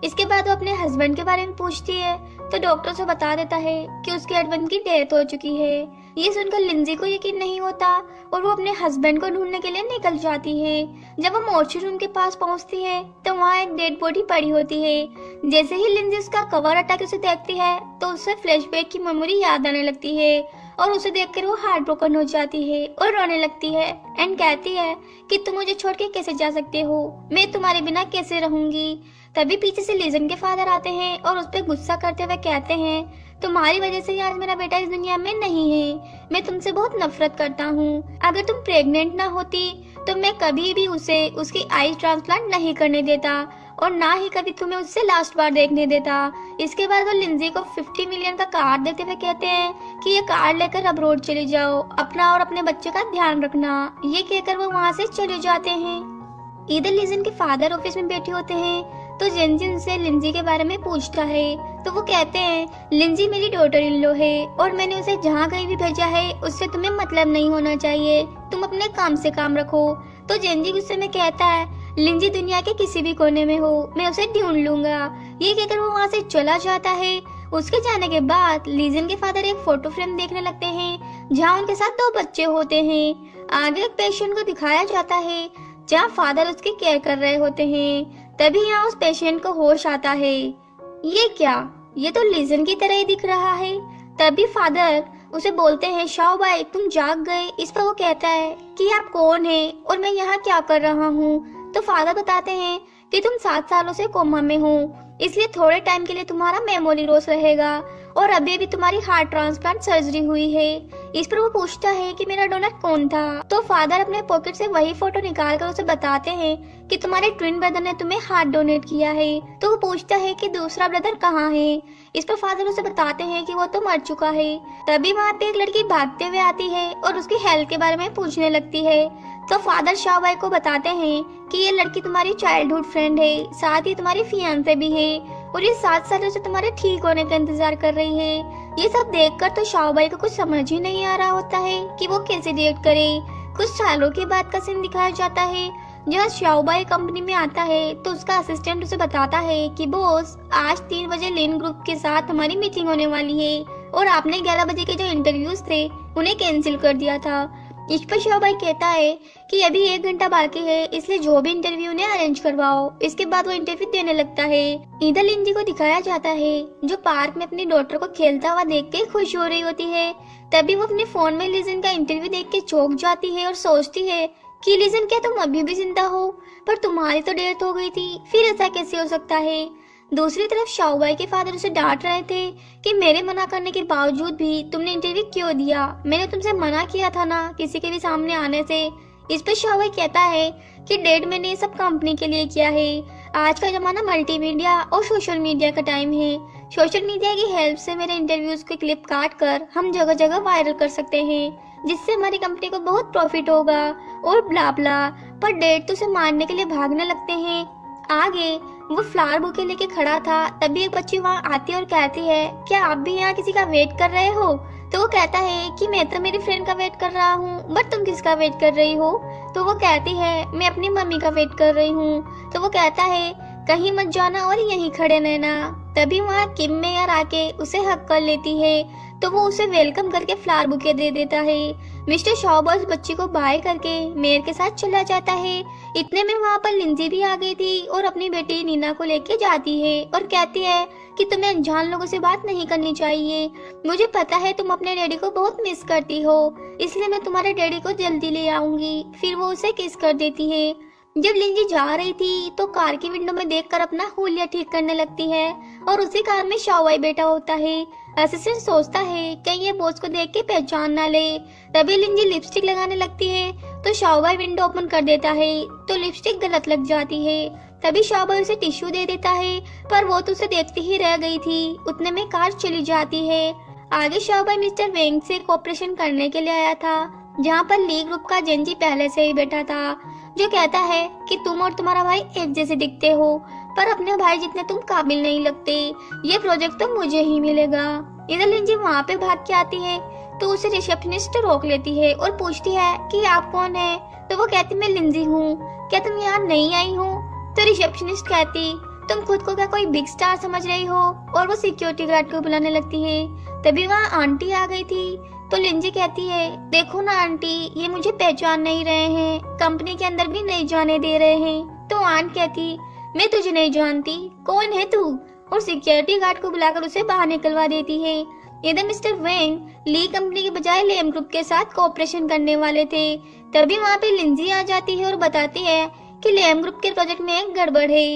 इसके बाद वो अपने हस्बैंड के बारे में पूछती है तो डॉक्टर उसे बता देता है कि उसके हस्बैंड की डेथ हो चुकी है। ये सुनकर लिंजी को यकीन नहीं होता और वो अपने हस्बैंड को ढूंढने के लिए निकल जाती है। जब वो मोर्चरी रूम के पास पहुंचती है तो वहाँ एक डेड बॉडी पड़ी होती है। जैसे ही लिंजी उसका कवर हटा के उसे देखती है तो उसे फ्लैशबैक की मेमोरी याद आने लगती है और उसे देखकर वो हार्ट ब्रोकन हो जाती है और रोने लगती है एंड कहती है कि तुम मुझे छोड़ के कैसे जा सकते हो, मैं तुम्हारे बिना कैसे रहूंगी। तभी पीछे से लीजन के फादर आते हैं और उस पर गुस्सा करते हुए कहते हैं, तुम्हारी वजह से ही आज मेरा बेटा इस दुनिया में नहीं है। मैं तुमसे बहुत नफरत करता हूँ। अगर तुम प्रेग्नेंट ना होती तो मैं कभी भी उसे उसकी आई ट्रांसप्लांट नहीं करने देता और ना ही कभी तुम्हें उससे लास्ट बार देखने देता। इसके बाद वो लिंजी को 50 मिलियन का कार्ड देते हुए कहते हैं कि ये कार्ड लेकर अब रोड चले जाओ, अपना और अपने बच्चे का ध्यान रखना। ये कहकर वो वहाँ से चले जाते हैं। इधर लिजन के फादर ऑफिस में बैठे होते हैं तो जेंजी उनसे लिंजी के बारे में पूछता है तो वो कहते हैं लिंजी मेरी डॉटर इन लॉ है और मैंने उसे जहाँ कहीं भी भेजा है उससे तुम्हें मतलब नहीं होना चाहिए, तुम अपने काम से काम रखो। तो जेंजी गुस्से में कहता है लिंजी दुनिया के किसी भी कोने में हो, मैं उसे ढूंढ लूंगा। ये कहकर वो वहाँ से चला जाता है। उसके जाने के बाद लिजन के फादर एक फोटो फ्रेम देखने लगते हैं जहाँ उनके साथ 2 बच्चे होते हैं। आगे एक पेशेंट को दिखाया जाता है जहाँ फादर उसकी केयर कर रहे होते हैं। तभी यहाँ उस पेशेंट को होश आता है। ये क्या, ये तो लिजन की तरह ही दिख रहा है। तभी फादर उसे बोलते हैं शाओ भाई तुम जाग गए। इस पर वो कहता है कि आप कौन है और मैं यहाँ क्या कर रहा हूँ। तो फादर बताते हैं कि तुम 7 सालों से कोमा में हो, इसलिए थोड़े टाइम के लिए तुम्हारा मेमोरी लॉस रहेगा और अभी भी तुम्हारी हार्ट ट्रांसप्लांट सर्जरी हुई है। इस पर वो पूछता है कि मेरा डोनर कौन था। तो फादर अपने पॉकेट से वही फोटो निकाल कर उसे बताते हैं कि तुम्हारे ट्विन ब्रदर ने तुम्हें हार्ट डोनेट किया है। तो वो पूछता है कि दूसरा ब्रदर कहाँ है। इस पर फादर उसे बताते हैं कि वो तो मर चुका है। तभी वहाँ पे एक लड़की भागते हुए आती है और उसकी हेल्थ के बारे में पूछने लगती है। तो फादर शाओ भाई को बताते हैं कि ये लड़की तुम्हारी चाइल्डहुड फ्रेंड है, साथ ही तुम्हारी फियांसे भी है और ये 7 सालों से तुम्हारे ठीक होने का इंतजार कर रही है। ये सब देखकर तो शाओ भाई को कुछ समझ ही नहीं आ रहा होता है कि वो कैसे रिएक्ट करे। कुछ सालों के बाद का सीन दिखाया जाता है जहाँ शाओ भाई कंपनी में आता है तो उसका असिस्टेंट उसे बताता है कि बॉस आज 3 बजे लिन ग्रुप के साथ हमारी मीटिंग होने वाली है और आपने 11 बजे के जो इंटरव्यूज थे उन्हें कैंसिल कर दिया था। इस पर शाओ भाई कहता है कि अभी 1 घंटा बाकी है, इसलिए जो भी इंटरव्यू उन्हें अरेंज करवाओ। इसके बाद वो इंटरव्यू देने लगता है। इधर लिंजी को दिखाया जाता है जो पार्क में अपनी डॉटर को खेलता हुआ देख के खुश हो रही होती है। तभी वो अपने फोन में लिजन का इंटरव्यू देख के चौंक जाती है और सोचती है कि लिजन क्या तुम अभी भी जिंदा हो, पर तुम्हारी तो डेथ हो गई थी, फिर ऐसा कैसे हो सकता है। दूसरी तरफ शाओ भाई के फादर उसे डांट रहे थे कि मेरे मना करने के बावजूद भी तुमने इंटरव्यू क्यों दिया, मैंने तुमसे मना किया था ना किसी के भी सामने आने से। इस पर शाओ भाई कहता है कि डैड मैंने ये सब कंपनी के लिए किया है। आज का जमाना मल्टीमीडिया और सोशल मीडिया का टाइम है। सोशल मीडिया की हेल्प से मेरे इंटरव्यूज के क्लिप काट कर हम जगह जगह वायरल कर सकते हैं जिससे हमारी कंपनी को बहुत प्रॉफिट होगा और ब्ला ब्ला। पर डैड तो उसे मारने के लिए भागने लगते हैं। आगे वो फ्लावर बुके लेके खड़ा था। तभी एक बच्ची वहाँ आती है और कहती है क्या आप भी यहाँ किसी का वेट कर रहे हो। तो वो कहता है कि मैं तो मेरी फ्रेंड का वेट कर रहा हूँ, बट तुम किसका वेट कर रही हो। तो वो कहती है मैं अपनी मम्मी का वेट कर रही हूँ। तो वो कहता है कहीं मत जाना और यहीं खड़े रहना। तभी वहाँ किम मेयर आके उसे हक कर लेती है तो वो उसे वेलकम करके फ्लावर बुके दे देता है। मिस्टर शाओ बॉस बच्ची को बाय करके मेयर के साथ चला जाता है। इतने में वहाँ पर लिंजी भी आ गई थी और अपनी बेटी नीना को लेके जाती है और कहती है कि तुम्हें अनजान लोगों से बात नहीं करनी चाहिए। मुझे पता है तुम अपने डैडी को बहुत मिस करती हो, इसलिए मैं तुम्हारे डैडी को जल्दी ले आऊंगी। फिर वो उसे किस कर देती है। जब लिंजी जा रही थी तो कार की विंडो में देखकर अपना हुलिया ठीक करने लगती है और उसी कार में शाओ भाई बैठा होता है। असिस्टेंट सोचता है कहीं ये बॉस को देख के पहचान ना ले। तभी लिंजी लिपस्टिक लगाने लगती है तो शाओ भाई विंडो ओपन कर देता है तो लिपस्टिक गलत लग जाती है। तभी शाओ भाई उसे टिश्यू दे देता है पर वो तो उसे देखती ही रह गई थी। उतने में कार चली जाती है। आगे शाओ भाई मिस्टर वेंग से कोऑपरेशन करने के लिए आया था जहाँ पर ली ग्रुप का जेंजी पहले से ही बैठा था जो कहता है कि तुम और तुम्हारा भाई एक जैसे दिखते हो पर अपने भाई जितने तुम काबिल नहीं लगते, ये प्रोजेक्ट तो मुझे ही मिलेगा। इधर लिंजी वहाँ पे भाग के आती है तो उसे रिसेप्शनिस्ट रोक लेती है और पूछती है कि आप कौन है। तो वो कहती मैं लिंजी हूँ, क्या तुम यहाँ नहीं आई हो। तो रिसेप्शनिस्ट कहती तुम खुद को क्या कोई बिग स्टार समझ रही हो और वो सिक्योरिटी गार्ड को बुलाने लगती है। तभी वहाँ आंटी आ गई थी तो लिंजी कहती है देखो ना आंटी, ये मुझे पहचान नहीं रहे हैं, कंपनी के अंदर भी नहीं जाने दे रहे हैं। तो आंट कहती मैं तुझे नहीं जानती, कौन है तू, और सिक्योरिटी गार्ड को बुलाकर उसे बाहर निकलवा देती है। इधर मिस्टर वेंग ली कंपनी के बजाय लेम ग्रुप के साथ कोऑपरेशन करने वाले थे। तभी वहाँ पे लिंजी आ जाती है और बताती है कि लेम ग्रुप के प्रोजेक्ट में एक गड़बड़ है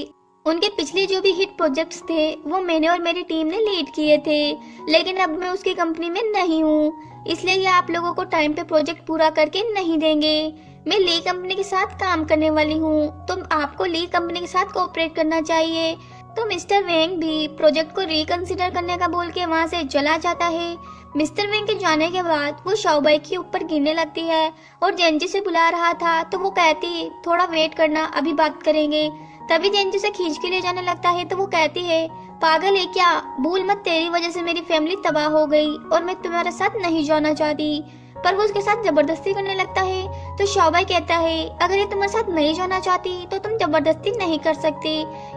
उनके पिछले जो भी हिट प्रोजेक्ट्स थे वो मैंने और मेरी टीम ने लीड किए थे, लेकिन अब मैं उसकी कंपनी में नहीं हूँ, इसलिए ये आप लोगों को टाइम पे प्रोजेक्ट पूरा करके नहीं देंगे। मैं ली कंपनी के साथ काम करने वाली हूँ, तो आपको ली कंपनी के साथ कोऑपरेट करना चाहिए। तो मिस्टर वेंग भी प्रोजेक्ट को रिकंसिडर करने का बोल के वहाँ से चला जाता है। मिस्टर वेंग के जाने के बाद वो शाओबाई के ऊपर गिरने लगती है और जेंजी से बुला रहा था, तो वो कहती थोड़ा वेट करना, अभी बात करेंगे। तभी जेंजी से खींच के ले जाने लगता है, तो वो कहती है पागल है क्या, भूल मत तेरी वजह से मेरी फैमिली तबाह हो गई और मैं तुम्हारे साथ नहीं जाना चाहती। पर वो उसके साथ जबरदस्ती करने लगता है। तो शाओबाई कहता है अगर ये तुम्हारे साथ नहीं जाना चाहती तो तुम जबरदस्ती नहीं कर सकते।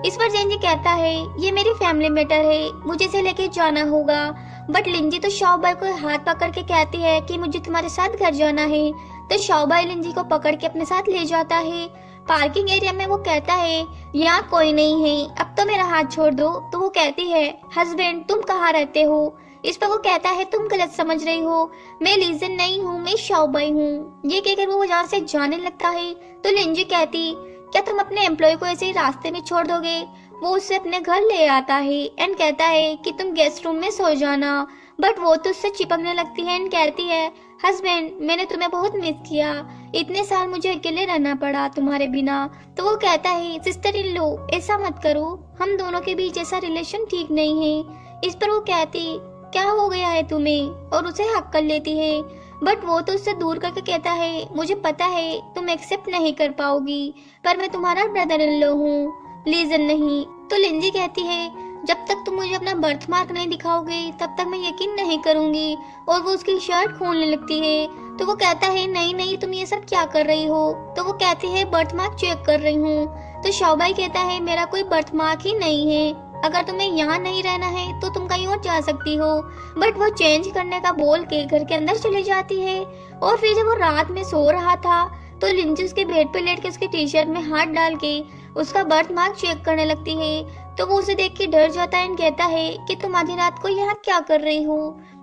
इस पर जेंजी कहता है ये मेरी फैमिली मैटर है, मुझे इसे लेके जाना होगा। बट लिंजी तो शाओबाई को हाथ पकड़ के कहती है कि मुझे तुम्हारे साथ घर जाना है। तो शाओबाई लिंजी को पकड़ के अपने साथ ले जाता है। पार्किंग एरिया में वो कहता है यहाँ कोई नहीं है, अब तो मेरा हाथ छोड़ दो। तो वो कहती है हस्बैंड तुम कहाँ रहते हो। इस पर वो कहता है तुम गलत समझ रही हो, मैं लीजन नहीं हूँ, मैं शाओबाई हूँ। ये कहकर वो यहाँ से जाने लगता है। तो लिंजी कहती क्या तुम अपने एम्प्लॉय को ऐसे ही रास्ते में छोड़ दोगे। वो उसे अपने घर ले आता है एंड कहता है कि तुम गेस्ट रूम में सो जाना। बट वो तो उससे चिपकने लगती है एंड कहती है हस्बैंड मैंने तुम्हें बहुत मिस किया, इतने साल मुझे अकेले रहना पड़ा तुम्हारे बिना। तो वो कहता है सिस्टर इन लो ऐसा मत करो, हम दोनों के बीच ऐसा रिलेशन ठीक नहीं है। इस पर वो कहती क्या हो गया है तुम्हें, और उसे हक कर लेती है। बट वो तो उससे दूर करके कहता है मुझे पता है तुम एक्सेप्ट नहीं कर पाओगी, पर मैं तुम्हारा ब्रदर इन लॉ हूँ, लीजन नहीं। तो लिंजी कहती है जब तक तुम मुझे अपना बर्थ मार्क नहीं दिखाओगे तब तक मैं यकीन नहीं करूंगी। और वो उसकी शर्ट खोलने लगती है। तो वो कहता है नहीं नहीं तुम ये सब क्या कर रही हो। तो वो कहती है बर्थ मार्क चेक कर रही हूँ। तो शाओबाई कहता है मेरा कोई बर्थ मार्क ही नहीं है, अगर तुम्हें यहाँ नहीं रहना है तो तुम कहीं और जा सकती हो। बट वो चेंज करने का बोल के घर के अंदर चली जाती है। और फिर जब वो रात में सो रहा था तो लिंजी उसके बेड पे लेट के उसके टी शर्ट में हाथ डाल के उसका बर्थ मार्क चेक करने लगती है। तो वो उसे देख के डर जाता है और कहता है कि तुम आधी रात को यहाँ क्या कर रही हो।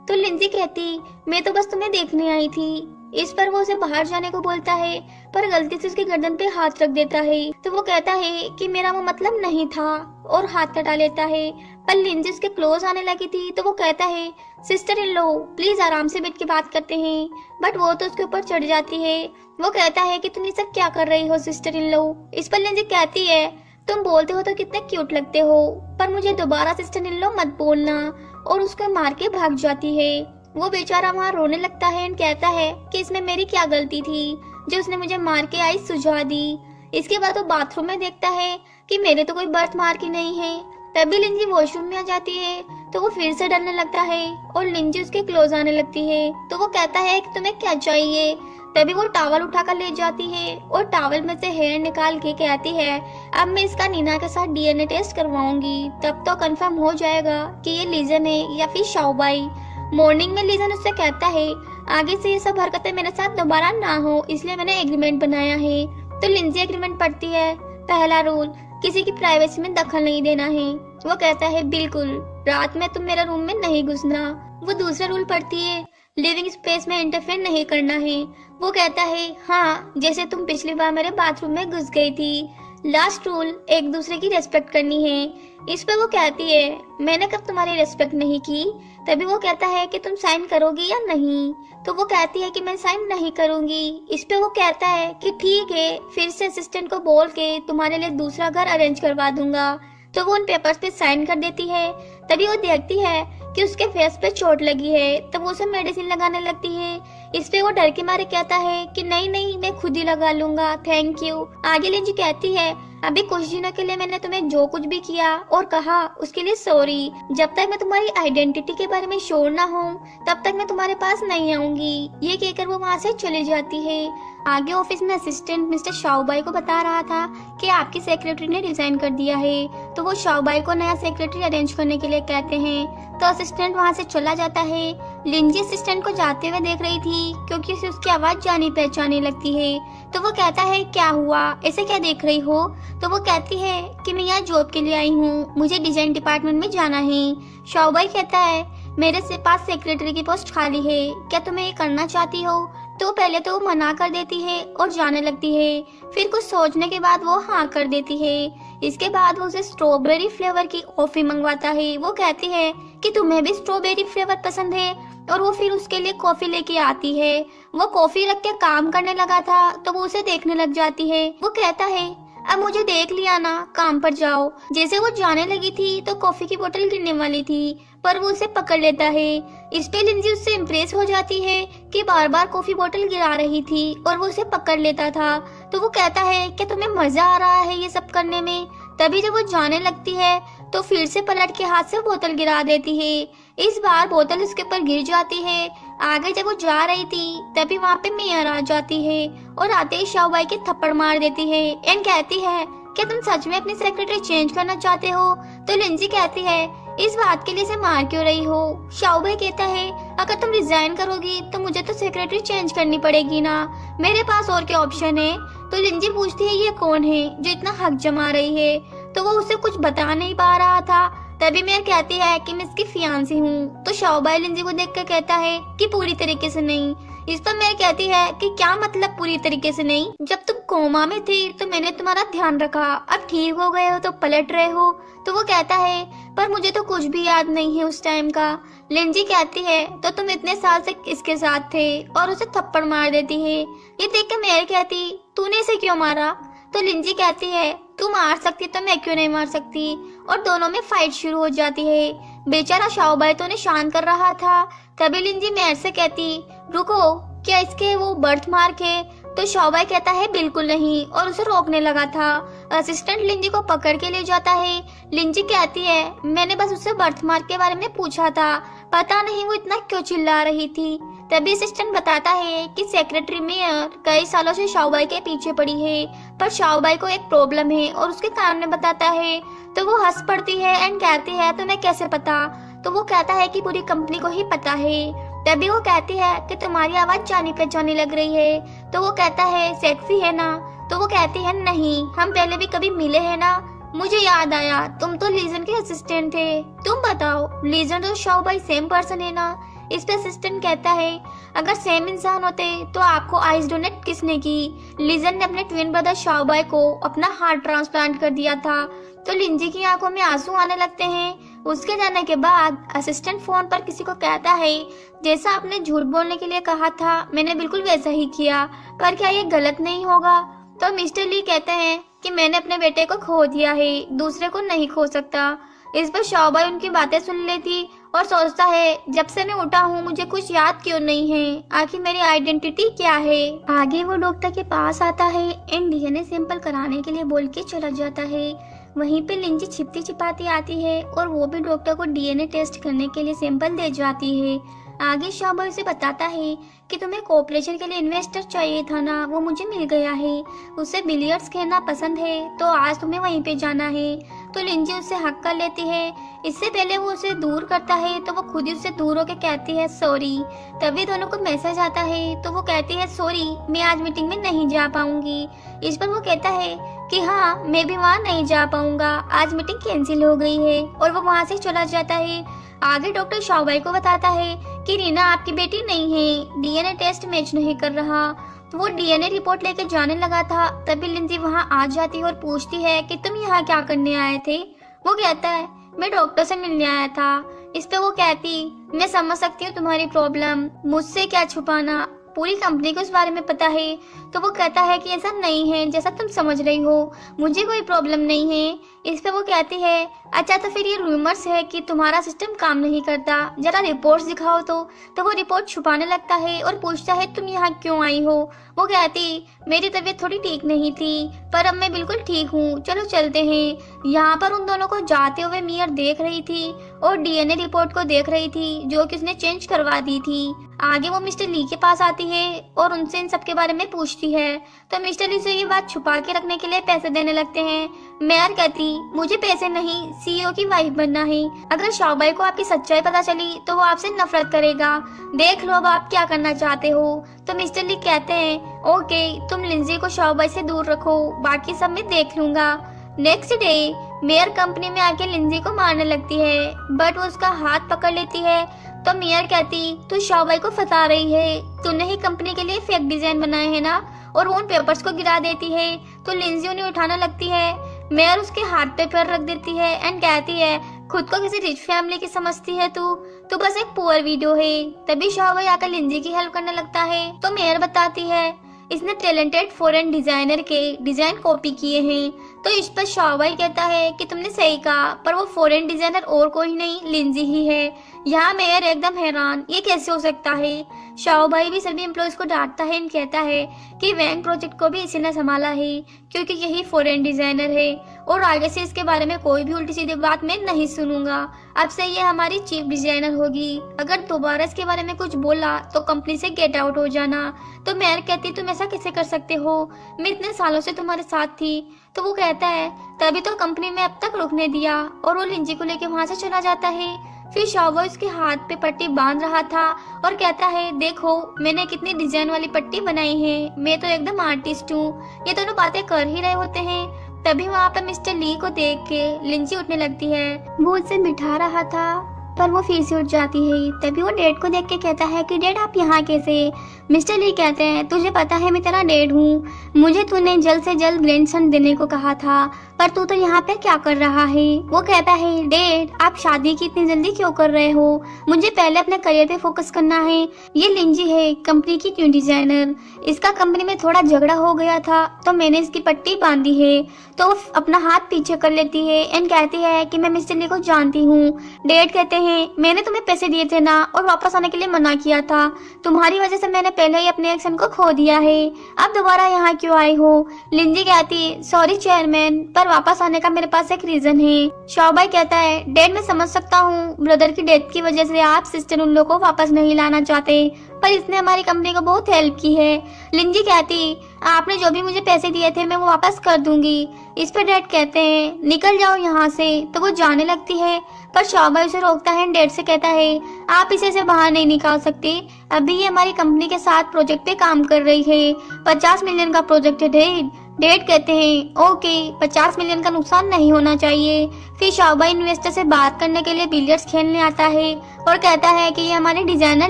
तो लिंजी कहती मैं तो बस तुम्हें देखने आई थी। इस पर वो उसे बाहर जाने को बोलता है, पर गलती से उसके गर्दन पे हाथ रख देता है। तो वो कहता है कि मेरा वो मतलब नहीं था और हाथ हटा लेता है। पर लिंजी उसके क्लोज आने लगी थी। तो वो कहता है सिस्टर इन लो प्लीज आराम से बैठ के बात करते हैं। बट वो तो उसके ऊपर चढ़ जाती है। वो कहता है कि तुम ये सब क्या कर रही हो सिस्टर इन लो। इस पर लिंजी कहती है तुम बोलते हो तो कितने क्यूट लगते हो, पर मुझे दोबारा सिस्टर इन लॉ मत बोलना। और उसको मार के भाग जाती है। वो बेचारा वहाँ रोने लगता है और कहता है कि इसमें मेरी क्या गलती थी जो उसने मुझे मार के आई सुझा दी। इसके बाद वो बाथरूम में देखता है कि मेरे तो कोई बर्थ मार्क ही नहीं है। तभी लिंजी वॉशरूम में आ जाती है। तो वो फिर से डरने लगता है और लिंजी उसके क्लोज आने लगती है। तो वो कहता है कि तुम्हें क्या चाहिए। तभी वो टॉवल उठाकर ले जाती है और टॉवल में से हेयर निकाल के कहती है अब मैं इसका नीना के साथ डीएनए टेस्ट करवाऊंगी, तब तो कंफर्म हो जाएगा कि ये लीजन है या फिर शाओबाई। मॉर्निंग में लीजन उससे कहता है आगे से ये सब हरकतें मेरे साथ दोबारा ना हो, इसलिए मैंने एग्रीमेंट बनाया है। तो लिंजी एग्रीमेंट पढ़ती है। पहला रूल किसी की प्राइवेसी में दखल नहीं देना है। वो कहता है बिल्कुल, रात में तुम मेरे रूम में नहीं घुसना। वो दूसरा रूल पढ़ती है लिविंग स्पेस में इंटरफेयर नहीं करना है। वो कहता है हाँ जैसे तुम पिछली बार मेरे बाथरूम में घुस गई थी। लास्ट रूल एक दूसरे की रेस्पेक्ट करनी है। इस पे वो कहती है मैंने कब तुम्हारी रेस्पेक्ट नहीं की। तभी वो कहता है कि तुम साइन करोगी या नहीं। तो वो कहती है कि मैं साइन नहीं करूंगी। इस पे वो कहता है कि ठीक है, फिर से असिस्टेंट को बोल के तुम्हारे लिए दूसरा घर अरेंज करवा दूंगा। तो वो उन पेपर्स पे साइन कर देती है। तभी वो देखती है कि उसके फेस पे चोट लगी है। तब वो उसे मेडिसिन लगाने लगती है। इस पे वो डर के मारे कहता है कि नहीं नहीं मैं खुद ही लगा लूंगा, थैंक यू। आगे लिंजी कहती है अभी कुछ दिनों के लिए मैंने तुम्हें जो कुछ भी किया और कहा उसके लिए सॉरी। जब तक मैं तुम्हारी आइडेंटिटी के बारे में श्योर ना हूँ तब तक मैं तुम्हारे पास नहीं आऊंगी। ये कहकर वो वहाँ से चली जाती है। आगे ऑफिस में असिस्टेंट मिस्टर शाओबाई को बता रहा था कि आपकी सेक्रेटरी ने रिजाइन कर दिया है। तो वो शाओबाई को नया सेक्रेटरी अरेंज करने के लिए कहते हैं। तो असिस्टेंट वहाँ से चला जाता है। लिंजी असिस्टेंट को जाते हुए देख रही थी क्योंकि उसे उसकी आवाज जानी पहचानी लगती है। तो वो कहता है क्या हुआ, ऐसे क्या देख रही हो। तो वो कहती है कि मैं यहाँ जॉब के लिए आई हूँ, मुझे डिजाइन डिपार्टमेंट में जाना है। शाओबाई कहता है मेरे से पास सेक्रेटरी की पोस्ट खाली है, क्या तुम्हें ये करना चाहती हो। तो पहले तो वो मना कर देती है और जाने लगती है। फिर कुछ सोचने के बाद वो हाँ कर देती है। इसके बाद वो उसे स्ट्रॉबेरी फ्लेवर की कॉफी मंगवाता है। वो कहती है कि तुम्हें भी स्ट्रॉबेरी फ्लेवर पसंद है, और वो फिर उसके लिए कॉफी लेके आती है। वो कॉफी रख के काम करने लगा था तो वो उसे देखने लग जाती है। वो कहता है अब मुझे देख लिया ना, काम पर जाओ। जैसे वो जाने लगी थी तो कॉफी की बोतल गिरने वाली थी, पर वो उसे पकड़ लेता है। इस पे लिंजी उससे इम्प्रेस हो जाती है कि बार बार कॉफी बोतल गिरा रही थी और वो उसे पकड़ लेता था। तो वो कहता है कि तुम्हें मजा आ रहा है ये सब करने में। तभी जब वो जाने लगती है तो फिर से पलट के हाथ से बोतल गिरा देती है। इस बार बोतल उसके ऊपर गिर जाती है। आगे जब वो जा रही थी तभी वहाँ पे मेयर आ जाती है और आते ही शाओबाई के थप्पड़ मार देती है एंड कहती है क्या तुम सच में अपनी सेक्रेटरी चेंज करना चाहते हो? तो लिंजी कहती है इस बात के लिए इसे मार क्यों रही हो? शाओबाई कहता है अगर तुम रिजाइन करोगी तो मुझे तो सेक्रेटरी चेंज करनी पड़ेगी ना, मेरे पास और क्या ऑप्शन है? तो लिंजी पूछती है ये कौन है जो इतना हक जमा रही है? तो वो उसे कुछ बता नहीं पा रहा था। तभी मेयर कहती है कि मैं इसकी फियांसी हूँ। तो शाओबाई लिंजी को देखकर कहता है कि पूरी तरीके से नहीं। इस पर मेयर कहती है कि क्या मतलब पूरी तरीके से नहीं? जब तुम कोमा में थे तो मैंने तुम्हारा ध्यान रखा, अब ठीक हो गए हो तो पलट रहे हो। तो वो कहता है पर मुझे तो कुछ भी याद नहीं है उस टाइम का। लिंजी कहती है तो तुम इतने साल से इसके साथ थे, और उसे थप्पड़ मार देती है। ये देख के मेयर कहती तूने इसे क्यों मारा? तो लिंजी कहती है तू मार सकती तो मैं क्यों नहीं मार सकती, और दोनों में फाइट शुरू हो जाती है। बेचारा शाओबाई तो उन्हें शांत कर रहा था। तभी लिंजी मेयर से कहती रुको, क्या इसके वो बर्थ मार्क है? तो शाओबाई कहता है बिल्कुल नहीं, और उसे रोकने लगा था। असिस्टेंट लिंजी को पकड़ के ले जाता है। लिंजी कहती है मैंने बस उससे बर्थ मार्क के बारे में पूछा था, पता नहीं वो इतना क्यों चिल्ला रही थी। तभी असिस्टेंट बताता है कि सेक्रेटरी मेयर कई सालों से शाओबाई के पीछे पड़ी है, पर शाओबाई को एक प्रॉब्लम है और उसके कारण में बताता है। तो वो हंस पड़ती है एंड कहती है तुम्हें कैसे पता? तो वो कहता है कि पूरी कंपनी को ही पता है। तभी वो कहती है कि तुम्हारी आवाज जानी पहचानी लग रही है। तो वो कहता है सेक्सी है ना? तो वो कहती है नहीं, हम पहले भी कभी मिले हैं ना। मुझे याद आया तुम तो लीजन के असिस्टेंट थे। तुम बताओ लीजन और शाओबाई सेम पर्सन है ना? इस पे असिस्टेंट कहता है अगर सेम इंसान होते तो आपको आइस डोनेट किसने की? लीजन ने अपने ट्विन ब्रदर शाओबाई को अपना हार्ट ट्रांसप्लांट कर दिया था। तो लिंजी की आंखों में आंसू आने लगते हैं। उसके जाने के बाद असिस्टेंट फोन पर किसी को कहता है जैसा आपने झूठ बोलने के लिए कहा था मैंने बिल्कुल वैसा ही किया, पर क्या ये गलत नहीं होगा? तो मिस्टर ली कहते हैं कि मैंने अपने बेटे को खो दिया है, दूसरे को नहीं खो सकता। इस पर शाओबाई उनकी बातें सुन लेती और सोचता है जब से मैं उठा हूँ मुझे कुछ याद क्यों नहीं है, आखिर मेरी आइडेंटिटी क्या है? आगे वो डॉक्टर के पास आता है एंड डीएनए सैंपल कराने के लिए बोल के चला जाता है। वहीं पे लिंजी छिपती छिपाती आती है और वो भी डॉक्टर को डीएनए टेस्ट करने के लिए सैंपल दे जाती है। आगे शाओबाई उसे बताता है कि तुम्हें कोऑपरेशन के लिए इन्वेस्टर चाहिए था ना, वो मुझे मिल गया है। उसे बिलियर्ड्स खेलना पसंद है तो आज तुम्हें वहीं पे जाना है। तो लिंजी उससे हक कर लेती है। इससे पहले वो उसे दूर करता है तो वो खुद ही उससे दूर होकर कहती है सॉरी। तभी दोनों को मैसेज आता है तो वो कहती है सॉरी मैं आज मीटिंग में नहीं जा पाऊंगी। इस पर वो कहता है कि हाँ मैं भी वहाँ नहीं जा पाऊंगा, आज मीटिंग कैंसिल हो गई है, और वो वहाँ से चला जाता है। आगे डॉक्टर शाओबाई को बताता है कि रीना आपकी बेटी नहीं है, डीएनए टेस्ट मैच नहीं कर रहा। तो वो डीएनए रिपोर्ट लेके जाने लगा था। तभी लिंजी वहाँ आ जाती है और पूछती है कि तुम यहाँ क्या करने आए थे? वो कहता है मैं डॉक्टर से मिलने आया था। इस पे वो कहती मैं समझ सकती हूँ तुम्हारी प्रॉब्लम, मुझसे क्या छुपाना, पूरी कंपनी को इस बारे में पता है। तो वो कहता है कि ऐसा नहीं है जैसा तुम समझ रही हो, मुझे कोई प्रॉब्लम नहीं है। इस पे वो कहती है अच्छा तो फिर ये रूमर्स है कि तुम्हारा सिस्टम काम नहीं करता, जरा रिपोर्ट्स दिखाओ। तो वो रिपोर्ट छुपाने लगता है और पूछता है तुम यहाँ क्यों आई हो? वो कहती मेरी तबीयत थोड़ी ठीक नहीं थी पर अब मैं बिल्कुल ठीक हूँ, चलो चलते हैं। यहाँ पर उन दोनों को जाते हुए मियर देख रही थी और डीएनए रिपोर्ट को देख रही थी जो कि उसने चेंज करवा दी थी। आगे वो मिस्टर ली के पास आती है और उनसे इन सब के बारे में पूछती है। तो मिस्टर ली से ये बात छुपा के रखने के लिए पैसे देने लगते हैं। मेयर कहती मुझे पैसे नहीं, सीईओ की वाइफ बनना है। अगर शाओबाई को आपकी सच्चाई पता चली तो वो आपसे नफरत करेगा, देख लो अब आप क्या करना चाहते हो। तो मिस्टर ली कहते हैं ओके तुम लिंजी को शाओबाई से दूर रखो, बाकी सब मैं देख लूंगा। नेक्स्ट डे मेयर कंपनी में आके लिंजी को मारने लगती है बट वो उसका हाथ पकड़ लेती है। तो मेयर कहती तू शाओबाई को फंसा रही है, तूने ही कंपनी के लिए फेक डिजाइन बनाए हैं ना, और वो उन पेपर्स को गिरा देती है। तो लिंजी उन्हें उठाने लगती है मेयर उसके हाथ पे पैर रख देती है एंड कहती है खुद को किसी रिच फैमिली की समझती है तू बस एक पुअर विडो है। तभी शाओबाई आकर लिंजी की हेल्प करने लगता है तो मेयर बताती है इसने टैलेंटेड फॉरेन डिजाइनर के डिजाइन कॉपी किए हैं। तो इस पर शाओबाई कहता है कि तुमने सही कहा, पर वो फॉरेन डिजाइनर और कोई नहीं लिंजी ही है। यहाँ मेयर एकदम हैरान, ये कैसे हो सकता है। शाओबाई भी सभी एम्प्लॉयज को डांटता है एंड कहता है कि वैंग प्रोजेक्ट को भी इसी ने संभाला है क्योंकि यही फॉरेन डिजाइनर है और आगे से इसके बारे में कोई भी उल्टी सीधी बात मैं नहीं सुनूंगा। अब से ये हमारी चीफ डिजाइनर होगी, अगर दोबारा इसके बारे में कुछ बोला तो कंपनी से गेट आउट हो जाना। तो मेयर कहती तुम ऐसा कैसे कर सकते हो, मैं इतने सालों से तुम्हारे साथ थी। तो वो कहता है तभी तो कंपनी में अब तक रुकने दिया और वो लिंजी को लेके वहां से चला जाता है। फिर शाओबाई उसके हाथ पे पट्टी बांध रहा था और कहता है देखो मैंने कितनी डिजाइन वाली पट्टी बनाई है, मैं तो एकदम आर्टिस्ट हूँ। ये दोनों बातें कर ही रहे होते हैं तभी वहाँ पे मिस्टर ली को देख के लिंजी उठने लगती है। वो उसे बिठा रहा था पर वो फिर से उठ जाती है। तभी वो डैड को देख के कहता है कि डैड आप यहाँ कैसे। मिस्टर ली कहते हैं तुझे पता है मैं तेरा डैड हूँ, मुझे तूने जल्द से जल्द ग्रैंडसन देने को कहा था पर तू तो यहाँ पे क्या कर रहा है। वो कहता है डैड आप शादी की इतनी जल्दी क्यों कर रहे हो, मुझे पहले अपने करियर पे फोकस करना है। ये लिंजी है कंपनी की न्यू डिजाइनर, इसका कंपनी में थोड़ा झगड़ा हो गया था तो मैंने इसकी पट्टी बांधी है। तो वो अपना हाथ पीछे कर लेती है एंड कहती है कि मैं मिस्टर ली को जानती हूँ। डैड कहते हैं मैंने तुम्हें पैसे दिए थे ना और वापस आने के लिए मना किया था, तुम्हारी वजह से मैंने पहले ही अपने एक्शन को खो दिया है, अब दोबारा यहाँ क्यों आई हो। लिंजी कहती सॉरी चेयरमैन पर वापस आने का मेरे पास एक रीजन है। शाओबाई कहता है डैड मैं समझ सकता हूँ ब्रदर की डेथ की वजह से आप सिस्टर उन लोगों को वापस नहीं लाना चाहते पर इसने हमारी कंपनी को बहुत हेल्प की है। लिंजी कहती आपने जो भी मुझे पैसे दिए थे मैं वो वापस कर दूंगी। इस पर डैड कहते हैं निकल जाओ यहाँ से। तो वो जाने लगती है पर शाओबाई उसे रोकता है। डैड से कहता है आप इसे से बाहर नहीं निकाल सकते, अभी ये हमारी कंपनी के साथ प्रोजेक्ट पे काम कर रही है, 50 मिलियन का प्रोजेक्ट है डैड। डैड कहते हैं ओके 50 मिलियन का नुकसान नहीं होना चाहिए। फिर शाओबाई इन्वेस्टर से बात करने के लिए बिलियर्ड्स खेलने आता है और कहता है कि ये हमारी डिजाइनर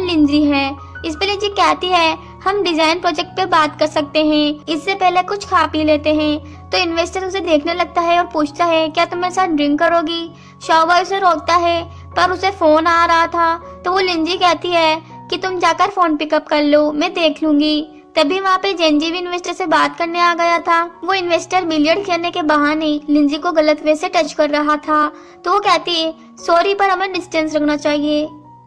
लिंजी है। इस पे लिंजी कहती है हम डिजाइन प्रोजेक्ट पे बात कर सकते हैं, इससे पहले कुछ खा पी लेते हैं। तो इन्वेस्टर उसे देखने लगता है और पूछता है क्या तुम मेरे साथ ड्रिंक करोगी। शाओबाई उसे रोकता है पर उसे फोन आ रहा था तो वो लिंजी कहती है कि तुम जाकर फोन पिकअप कर लो मैं देख लूंगी। तभी वहाँ पे जेंजी भी इन्वेस्टर से बात करने आ गया था। वो इन्वेस्टर बिलियर्ड खेलने के बहाने लिंजी को गलत वे से टच कर रहा था तो वो कहती है सॉरी पर हमें डिस्टेंस रखना चाहिए,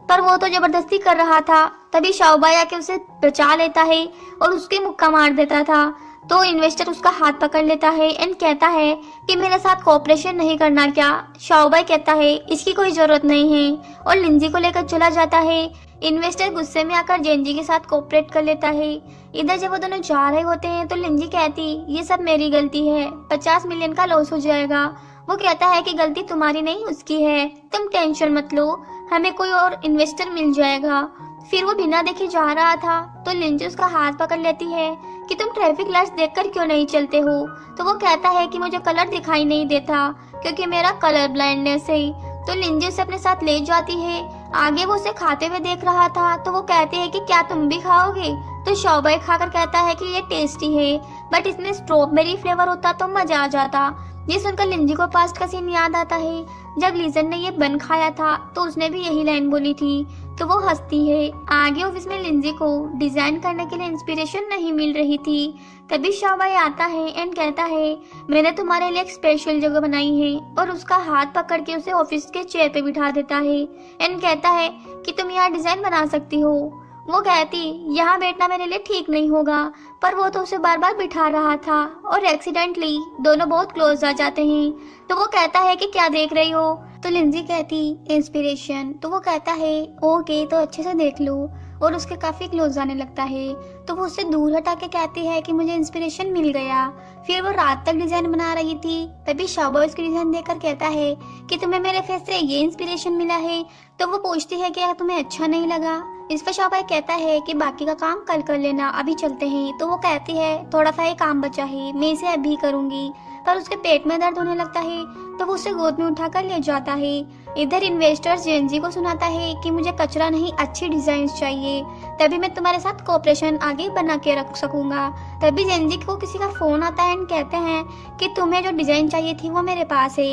पर वो तो जबरदस्ती कर रहा था। तभी शाओबाई आके उसे बचा लेता है और उसके मुक्का मार देता था। तो इन्वेस्टर उसका हाथ पकड़ लेता है एंड कहता है कि मेरे साथ कोऑपरेशन नहीं करना क्या। शाओबाई कहता है इसकी कोई जरूरत नहीं है और लिंजी को लेकर चला जाता है। इन्वेस्टर गुस्से में आकर जेंजी के साथ कोऑपरेट कर लेता है। इधर जब वो दोनों जा रहे होते हैं तो लिंजी कहती ये सब मेरी गलती है, 50 मिलियन का लॉस हो जाएगा। वो कहता है कि गलती तुम्हारी नहीं उसकी है, तुम टेंशन मत लो, हमें कोई और इन्वेस्टर मिल जाएगा। फिर वो बिना देखे जा रहा था तो लिंजी उसका हाथ पकड़ लेती है कि तुम ट्रैफिक लाइट्स देखकर क्यों नहीं चलते हो। तो वो कहता है कि मुझे कलर दिखाई नहीं देता क्योंकि मेरा कलर ब्लाइंडनेस है। तो लिंजी उसे अपने साथ ले जाती है। आगे वो उसे खाते हुए देख रहा था तो वो कहते हैं कि क्या तुम भी खाओगे। तो शाओबाई खाकर कहता है कि ये टेस्टी है बट इसमें स्ट्रॉबेरी फ्लेवर होता तो मजा आ जाता। ये सुनकर लिंजी को पास्ट का सीन याद आता है जब लीजन ने ये बन खाया था तो उसने भी यही लाइन बोली थी। तो वो हंसती है। आगे ऑफिस में लिंजी को डिजाइन करने के लिए इंस्पिरेशन नहीं मिल रही थी। तभी शाओबाई आता है एंड कहता है मैंने तुम्हारे लिए एक स्पेशल जगह बनाई है और उसका हाथ पकड़ के उसे ऑफिस के चेयर पे बिठा देता है एंड कहता है कि तुम यहाँ डिजाइन बना सकती हो। वो कहती यहाँ बैठना मेरे लिए ठीक नहीं होगा पर वो तो उसे बार बार बिठा रहा था और एक्सीडेंटली दोनों बहुत क्लोज आ जाते हैं। तो वो कहता है कि क्या देख रही हो। तो लिंजी कहती इंस्पिरेशन। तो वो कहता है ओके तो अच्छे से देख लो और उसके काफी क्लोज आने लगता है। तो वो उससे दूर हटा के कहती है कि मुझे इंस्पिरेशन मिल गया। फिर वो रात तक डिजाइन बना रही थी। तभी शाओबाई उसकी डिजाइन देखकर कहता है कि तुम्हें मेरे फेस से ये इंस्पिरेशन मिला है। तो वो पूछती है कि तुम्हें अच्छा नहीं लगा। इस पर शाओबाई कहता है कि बाकी का काम कल कर लेना, अभी चलते हैं। तो वो कहती है थोड़ा सा ये काम बचा है, मैं इसे अभी करूंगी। पर उसके पेट में दर्द होने लगता है तो वो उसे गोद में उठाकर ले जाता है। इधर इन्वेस्टर्स जेंजी को सुनाता है कि मुझे कचरा नहीं अच्छी डिजाइन चाहिए, तभी मैं तुम्हारे साथ कोऑपरेशन आगे बना के रख सकूंगा। तभी जेंजी को किसी का फोन आता है एंड कहते हैं कि तुम्हें जो डिजाइन चाहिए थी वो मेरे पास है।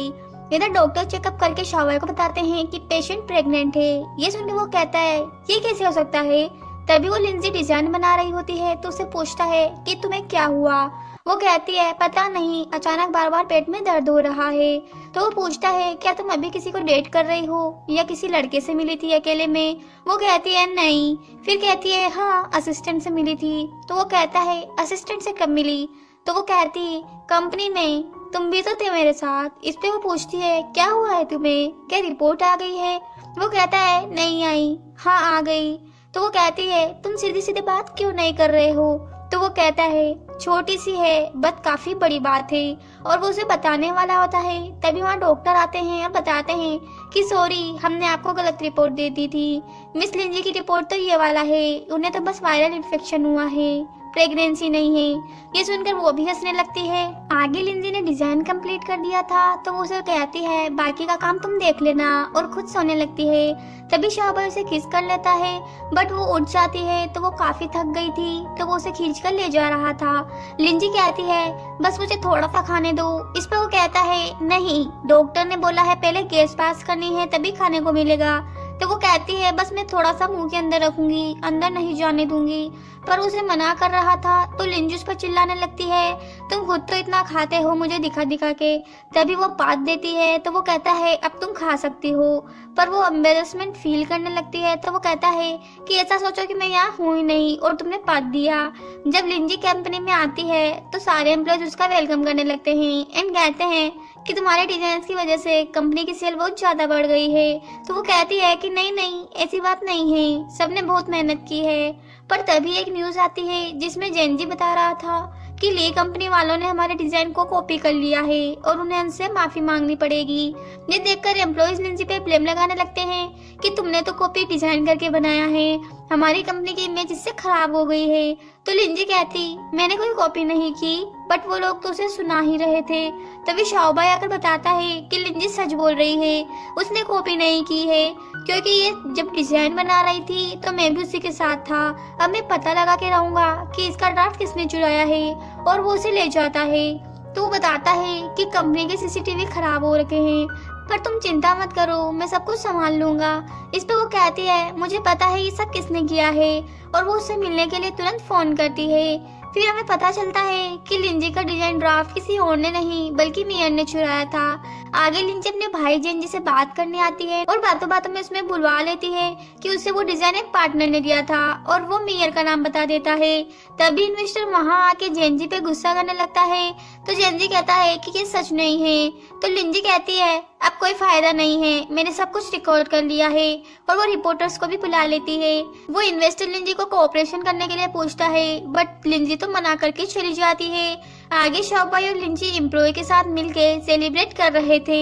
इधर डॉक्टर चेकअप करके शाओबाई को बताते हैं कि पेशेंट प्रेग्नेंट है। ये सुनकर वो कहता है ये कैसे हो सकता है। तभी वो लिंजी डिजाइन बना रही होती है तो उसे पूछता है कि तुम्हें क्या हुआ। वो कहती है पता नहीं, अचानक बार बार पेट में दर्द हो रहा है। तो वो पूछता है क्या तुम अभी किसी को डेट कर रही हो या किसी लड़के से मिली थी अकेले में। वो कहती है नहीं। फिर कहती है हाँ असिस्टेंट से मिली थी। तो वो कहता है असिस्टेंट से कब मिली। तो वो कहती है कंपनी में, तुम भी तो थे मेरे साथ। इस पे वो पूछती है क्या हुआ है तुम्हें, क्या रिपोर्ट आ गई है। वो कहता है नहीं आई। हाँ आ गई। तो वो कहती है तुम सीधी सीधी बात क्यों नहीं कर रहे हो। तो वो कहता है छोटी सी है बट काफी बड़ी बात है। और वो उसे बताने वाला होता है तभी वहाँ डॉक्टर आते हैं और बताते हैं कि सॉरी हमने आपको गलत रिपोर्ट दे दी थी। मिस लिंजी की रिपोर्ट तो ये वाला है, उन्हें तो बस वायरल इन्फेक्शन हुआ है, प्रेगनेंसी नहीं है। ये सुनकर वो भी हंसने लगती है। आगे लिंजी ने डिजाइन कंप्लीट कर दिया था तो वो उसे कहती है बाकी का काम तुम देख लेना और खुद सोने लगती है। तभी शाओबाई उसे किस कर लेता है बट वो उठ जाती है तो वो काफी थक गई थी तो वो उसे खींच कर ले जा रहा था। लिंजी कहती है बस मुझे थोड़ा सा खाने दो। इस पर वो कहता है नहीं, डॉक्टर ने बोला है पहले गैस पास करनी है तभी खाने को मिलेगा। तो वो कहती है बस मैं थोड़ा सा मुंह के अंदर रखूंगी, अंदर नहीं जाने दूंगी। पर उसे मना कर रहा था तो लिंजी उस पर चिल्लाने लगती है तुम खुद तो इतना खाते हो मुझे दिखा दिखा के। तभी वो पात देती है तो वो कहता है अब तुम खा सकती हो। पर वो एम्बेरसमेंट फील करने लगती है तो वो कहता है कि ऐसा सोचो कि मैं यहाँ हूँ ही नहीं और तुमने पात दिया। जब लिंजी कंपनी में आती है तो सारे एम्प्लॉयज उसका वेलकम करने लगते हैं एंड कहते हैं कि तुम्हारे डिजाइन की वजह से कंपनी की सेल बहुत ज्यादा बढ़ गई है। तो वो कहती है कि नहीं नहीं ऐसी बात नहीं है, सबने बहुत मेहनत की है। पर तभी एक न्यूज आती है जिसमें जेंजी बता रहा था कि ली कंपनी वालों ने हमारे डिजाइन को कॉपी कर लिया है और उन्हें हमसे माफी मांगनी पड़ेगी। ये देखकर एम्प्लॉयज लिंजी पे ब्लेम लगाने लगते हैं कि तुमने तो कॉपी डिजाइन करके बनाया है, हमारी कंपनी की इमेज इससे खराब हो गई है। तो लिंजी कहती मैंने कोई कॉपी नहीं की बट वो लोग तो उसे सुना ही रहे थे। तभी शाओबाई आकर बताता है कि लिंजी सच बोल रही है, उसने कॉपी नहीं की है क्योंकि ये जब डिजाइन बना रही थी तो मैं भी उसी के साथ था। अब मैं पता लगा के रहूंगा कि इसका ड्राफ्ट किसने चुराया है और वो उसे ले जाता है। तो वो बताता है कि कंपनी के सीसीटीवी खराब हो रखे हैं पर तुम चिंता मत करो, मैं सब कुछ संभाल लूंगा। इस पे वो कहती है मुझे पता है ये सब किसने किया है और वो उससे मिलने के लिए तुरंत फोन करती है। फिर हमें पता चलता है कि लिंजी का डिजाइन ड्राफ्ट किसी और ने नहीं बल्कि मियर ने चुराया था। आगे लिंजी अपने भाई जेंजी से बात करने आती है और बातों बातों में उसमें बुलवा लेती है कि उसे वो डिजाइन एक पार्टनर ने दिया था और वो मियर का नाम बता देता है। तभी इन्वेस्टर वहाँ आके जेंजी पे गुस्सा करने लगता है तो जेंजी कहता है कि ये सच नहीं है। तो लिंजी कहती है अब कोई फायदा नहीं है, मैंने सब कुछ रिकॉर्ड कर लिया है और वो रिपोर्टर्स को भी बुला लेती है। वो इन्वेस्टर लिंजी को कोऑपरेशन करने के लिए पूछता है बट लिंजी तो मना करके चली जाती है। आगे शाओबाई और लिंजी एम्प्लॉय के साथ मिलके सेलिब्रेट कर रहे थे।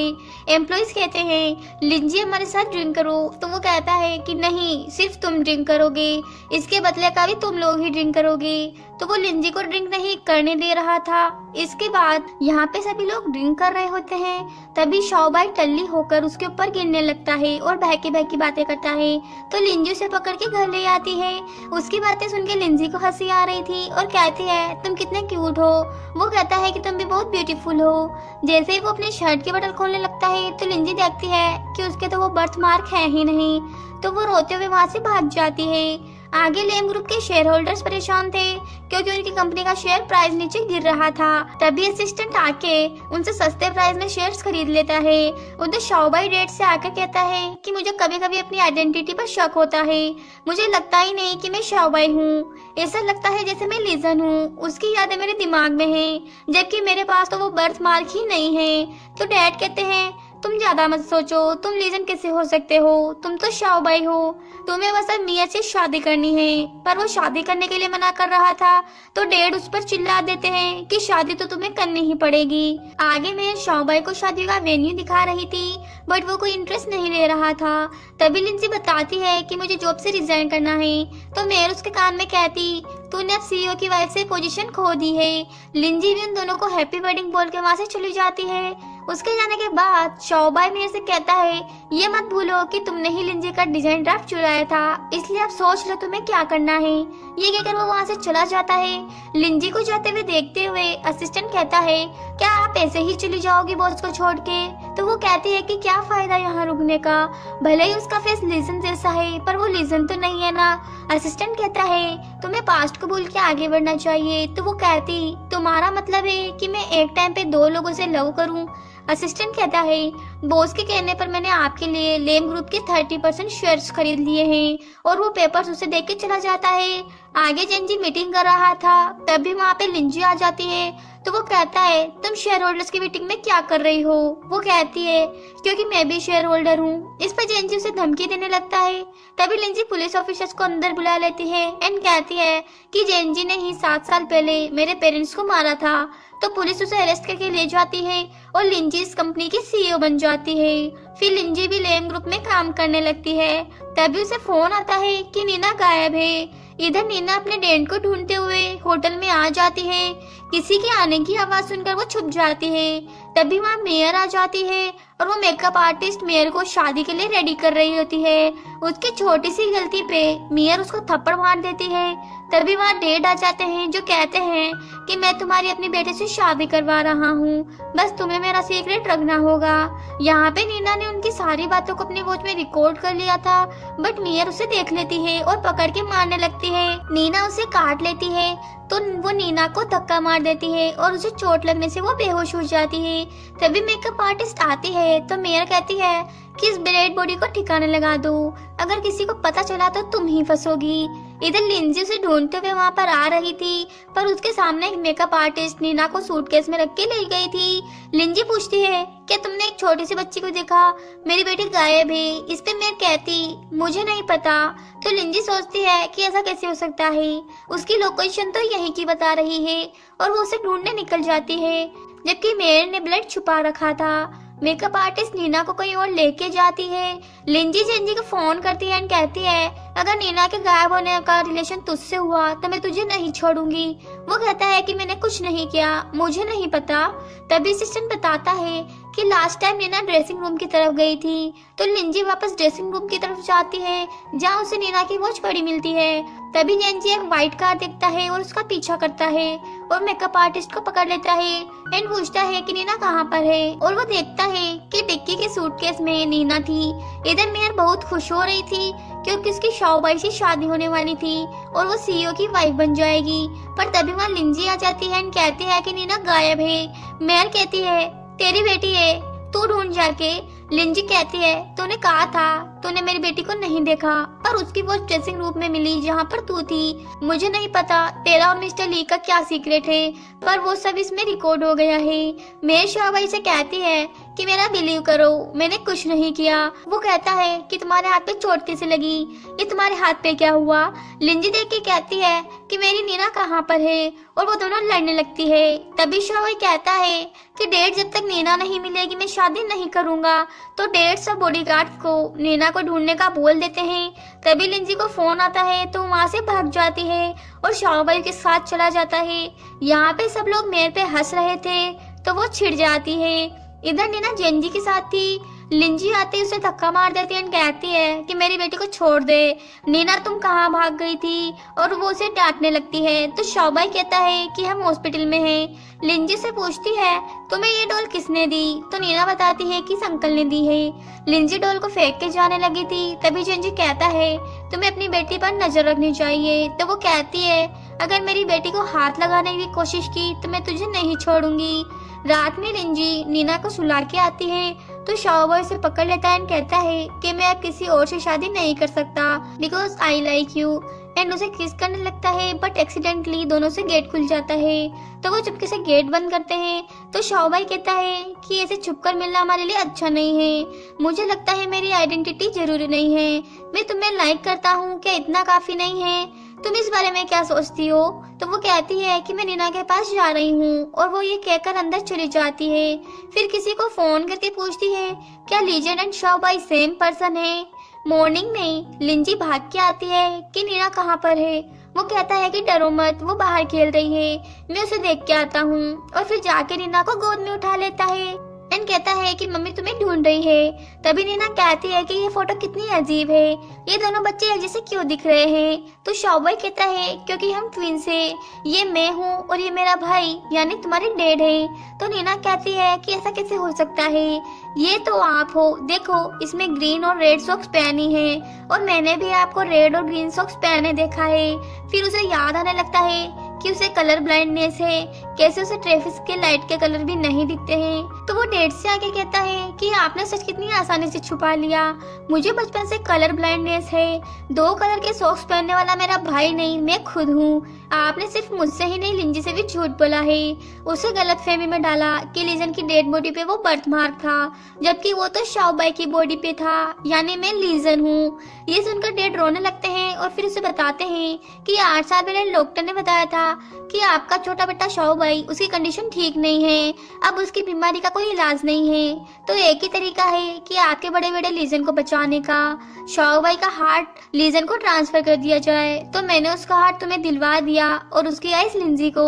एम्प्लॉयज कहते हैं लिंजी हमारे साथ ड्रिंक करो। तो वो कहता है कि नहीं, सिर्फ तुम ड्रिंक करोगे, इसके बदले का भी तुम लोग ही ड्रिंक करोगे। तो वो लिंजी को ड्रिंक नहीं करने दे रहा था। इसके बाद यहाँ पे सभी लोग ड्रिंक कर रहे होते हैं। तभी शाओबाई टल्ली होकर उसके ऊपर गिरने लगता है और बहकी बहकी बातें करता है। तो लिंजी उसे पकड़ के घर ले आती है। उसकी बातें सुन के लिंजी को हंसी आ रही थी और कहती है तुम कितने क्यूट हो। वो कहता है कि तुम भी बहुत ब्यूटीफुल हो। जैसे ही वो अपने शर्ट के बटन खोलने लगता है तो लिंजी देखती है कि उसके तो वो बर्थ मार्क है ही नहीं। तो वो रोते हुए वहाँ से भाग जाती है। आगे लेम ग्रुप के शेयर होल्डर्स परेशान थे क्योंकि उनकी कंपनी का शेयर प्राइस नीचे गिर रहा था। तभी असिस्टेंट आके उनसे सस्ते प्राइस में शेयर्स खरीद लेता है। उधर शाओबाई डेट से आकर कहता है कि मुझे कभी कभी अपनी आइडेंटिटी पर शक होता है, मुझे लगता ही नहीं कि मैं शाओबाई हूँ, ऐसा लगता है जैसे मैं लीजन हूँ, उसकी यादें मेरे दिमाग में है जबकि मेरे पास तो वो बर्थ मार्क ही नहीं है। तो डैड कहते हैं तुम ज्यादा मत सोचो, तुम लीजन कैसे हो सकते हो, तुम तो शाओबाई हो, तुम्हें बस अब मिया से शादी करनी है। पर वो शादी करने के लिए मना कर रहा था तो डैड उस पर चिल्ला देते हैं कि शादी तो तुम्हें करनी ही पड़ेगी। आगे मैं शाओबाई को शादी का वेन्यू दिखा रही थी बट वो कोई इंटरेस्ट नहीं ले रहा था। तभी लिंजी बताती है कि मुझे जॉब से रिजाइन करना है। तो मैं उसके कान में कहती तूने अब सीईओ की वाइफ से पोजीशन खो दी है। लिंजी भी उन दोनों को हैप्पी वेडिंग बोल के वहाँ से चली जाती है। उसके जाने के बाद शाओबाई मीर से कहता है, ये मत भूलो कि तुमने ही लिंजी का डिजाइन ड्राफ्ट चुराया था, इसलिए अब सोच लो तुम्हें क्या करना है। ये कहकर वो वहाँ से चला जाता है। लिंजी को जाते हुए देखते हुए असिस्टेंट कहता है, क्या आप ऐसे ही चली जाओगी बॉस को छोड़ के? तो वो कहती है कि क्या फायदा यहाँ रुकने का, भले ही उसका फेस लीजन जैसा है पर वो लीजन तो नहीं है ना। असिस्टेंट कहता है, तुम्हें पास्ट को भूल के आगे बढ़ना चाहिए। तो वो कहती, तुम्हारा मतलब है कि मैं एक टाइम पे 2 लोगों से लव करूं? असिस्टेंट कहता है, बॉस के कहने पर मैंने आपके लिए लेम ग्रुप के 30% शेयर्स खरीद लिए हैं। और वो पेपर्स उसे देख के चला जाता है। आगे जेंजी मीटिंग कर रहा था, तभी वहाँ पे लिंजी आ जाती है। तो वो कहता है, तुम शेयर होल्डर्स की मीटिंग में क्या कर रही हो? वो कहती है, क्योंकि मैं भी शेयर होल्डर हूँ। इस पर जेंजी उसे धमकी देने लगता है। तभी लिंजी पुलिस ऑफिसर्स को अंदर बुला लेती है एंड कहती है कि जेंजी ने ही 7 साल पहले मेरे पेरेंट्स को मारा था। तो पुलिस उसे अरेस्ट करके ले जाती है और लिंजी इस कंपनी की सीईओ बन जाती है। फिर लिंजी भी लेम ग्रुप में काम करने लगती है। तभी उसे फोन आता है कि नीना गायब है। इधर नीना अपने डैड को ढूंढते हुए होटल में आ जाती है। किसी के आने की आवाज सुनकर वो छुप जाती है। तभी वहाँ मेयर आ जाती है और वो मेकअप आर्टिस्ट मेयर को शादी के लिए रेडी कर रही होती है। उसकी छोटी सी गलती पे मेयर उसको थप्पड़ मार देती है। तभी वहाँ डैड आ जाते हैं जो कहते हैं कि मैं तुम्हारी अपनी बेटे से शादी करवा रहा हूँ, बस तुम्हें मेरा सीक्रेट रखना होगा। यहाँ पे नीना ने उनकी सारी बातों को अपनी वॉच में रिकॉर्ड कर लिया था, बट मेयर उसे देख लेती है और पकड़ के मारने लगती है। नीना उसे काट लेती है तो वो नीना को धक्का मार देती है और उसे चोट लगने से वो बेहोश हो जाती है। तभी मेकअप आर्टिस्ट आती है तो मेयर कहती है कि इस डेड बॉडी को ठिकाने लगा दो, अगर किसी को पता चला तो तुम ही फंसोगी। इधर लिंजी उसे ढूंढते हुए वहाँ पर आ रही थी, पर उसके सामने एक मेकअप आर्टिस्ट नीना को सूटकेस में रख के ले गई थी। लिंजी पूछती है, क्या तुमने एक छोटी सी बच्ची को देखा? मेरी बेटी गायब है। इस पे मैं कहती, मुझे नहीं पता। तो लिंजी सोचती है कि ऐसा कैसे हो सकता है, उसकी लोकेशन तो यहीं की बता रही है, और वो उसे ढूंढने निकल जाती है, जबकि मेयर ने ब्लड छुपा रखा था। मेकअप आर्टिस्ट नीना को कहीं और लेके जाती है। लिंजी जेंजी को फोन करती है और कहती है, अगर नीना के गायब होने का रिलेशन तुझसे हुआ तो मैं तुझे नहीं छोड़ूंगी। वो कहता है कि मैंने कुछ नहीं किया, मुझे नहीं पता। तभी असिस्टेंट बताता है कि last time Nina dressing room की तरफ गई थी। तो लिंजी वापस ड्रेसिंग रूम की तरफ जाती है जहाँ उसे नीना की वॉच पड़ी मिलती है। तभी जेंजी एक व्हाइट कार देखता है और उसका पीछा करता है और मेकअप आर्टिस्ट को पकड़ लेता है एंड पूछता है कि नीना कहाँ पर है। और वो देखता है कि डिक्की के सूटकेस में नीना थी। इधर मेयर बहुत खुश हो रही थी क्योंकि उसकी शाओबाई से शादी होने वाली थी और वो सीईओ की वाइफ बन जाएगी। पर तभी वहाँ लिंजी आ जाती है और कहती है कि नीना गायब है। मेयर कहती है, तेरी बेटी है, तू ढूंढ जाके। लिंजी कहती है, तूने कहा था तूने मेरी बेटी को नहीं देखा, पर उसकी वो ड्रेसिंग रूम में मिली जहाँ पर तू थी। मुझे नहीं पता तेरा और मिस्टर ली का क्या सीक्रेट है, पर वो सब इसमें रिकॉर्ड हो गया है। मेयर शाहबाई से कहती है कि मेरा बिलीव करो, मैंने कुछ नहीं किया। वो कहता है कि तुम्हारे हाथ पे चोट कैसे लगी, ये तुम्हारे हाथ पे क्या हुआ? लिंजी देख के कहती है कि मेरी नीना कहाँ पर है, और वो दोनों लड़ने लगती है। तभी शाहबाई कहता है कि डेढ़ जब तक नीना नहीं मिलेगी मैं शादी नहीं करूंगा। तो डेढ़ सब बॉडीगार्ड को नीना को ढूंढने का बोल देते हैं। तभी लिंजी को फोन आता है तो वहाँ से भाग जाती है और शाहबाई के साथ चला जाता है। यहाँ पे सब लोग मेयर पे हंस रहे थे तो वो छिड़ जाती है। इधर नीना जेंजी के साथ थी। लिंजी आते ही उसे धक्का मार देती है और कहती है कि मेरी बेटी को छोड़ दे, नीना तुम कहाँ भाग गई थी? और वो उसे डांटने लगती है। तो शाहबाई कहता है कि हम हॉस्पिटल में हैं। लिंजी से पूछती है, तुम्हें ये डॉल किसने दी? तो नीना बताती है कि इस अंकल ने दी है। लिंजी डॉल को फेंक के जाने लगी थी। तभी जेंजी कहता है, तुम्हें अपनी बेटी पर नजर रखनी चाहिए। तो वो कहती है, अगर मेरी बेटी को हाथ लगाने की कोशिश की तो मैं तुझे नहीं छोड़ूंगी। रात में लिंजी नीना को सुला के आती है तो शाओबाई से पकड़ लेता है और कहता है कि मैं अब किसी और से शादी नहीं कर सकता because I like you, and उसे किस करने लगता है। बट एक्सीडेंटली दोनों से गेट खुल जाता है तो वो चुपके से गेट बंद करते हैं। तो शाओबाई कहता है कि ऐसे छुपकर मिलना हमारे लिए अच्छा नहीं है, मुझे लगता है मेरी आइडेंटिटी जरूरी नहीं है, मैं तुम्हें लाइक करता हूँ, क्या इतना काफी नहीं है? तुम इस बारे में क्या सोचती हो? तो वो कहती है कि मैं नीना के पास जा रही हूँ, और वो ये कहकर अंदर चली जाती है। फिर किसी को फोन करके पूछती है, क्या लीजेंड एंड शाओबाई सेम पर्सन है? मॉर्निंग में लिंजी भाग के आती है कि नीना कहाँ पर है। वो कहता है कि डरो मत, वो बाहर खेल रही है, मैं उसे देख के आता हूँ। और फिर जाके नीना को गोद में उठा लेता है एंड कहता है कि मम्मी तुम्हें ढूंढ रही है। तभी नीना कहती है कि ये फोटो कितनी अजीब है, ये दोनों बच्चे एक जैसे क्यों दिख रहे हैं। तो शाओबाई कहता है क्योंकि हम ट्विंस हैं, ये मैं हूँ और ये मेरा भाई यानी तुम्हारे डैड है। तो नीना कहती है कि ऐसा कैसे हो सकता है, ये तो आप हो, देखो इसमें ग्रीन और रेड सॉक्स पहनी है और मैंने भी आपको रेड और ग्रीन सॉक्स पहने देखा है। फिर उसे याद आने लगता है कि उसे कलर ब्लाइंडनेस है, कैसे उसे ट्रैफिक के लाइट के कलर भी नहीं दिखते हैं। तो वो डैड से आके कहता है कि आपने सच कितनी आसानी से छुपा लिया, मुझे बचपन से कलर ब्लाइंडनेस है, 2 कलर के सॉक्स पहनने वाला मेरा भाई नहीं मैं खुद हूँ। आपने सिर्फ मुझसे ही नहीं लिंजी से भी झूठ बोला है, उसे गलतफहमी में डाला कि लीजन की डेड बॉडी पे वो बर्थ मार्क था, जबकि वो तो शाओबाई की बॉडी पे था, यानी मैं लीजन हूँ। ये सुनकर डैड रोने लगते हैं और फिर उसे बताते हैं कि 8 साल पहले डॉक्टर ने बताया था कि आपका छोटा बेटा शाओबाई, उसकी कंडीशन ठीक नहीं है, अब उसकी बीमारी का कोई इलाज नहीं है। तो एक ही तरीका है कि आपके बड़े बेटे लीजन को बचाने का, शाओबाई का हार्ट लीजन को ट्रांसफर कर दिया जाए। तो मैंने उसका हार्ट तुम्हें दिलवा दिया और उसकी आइस लिंजी को।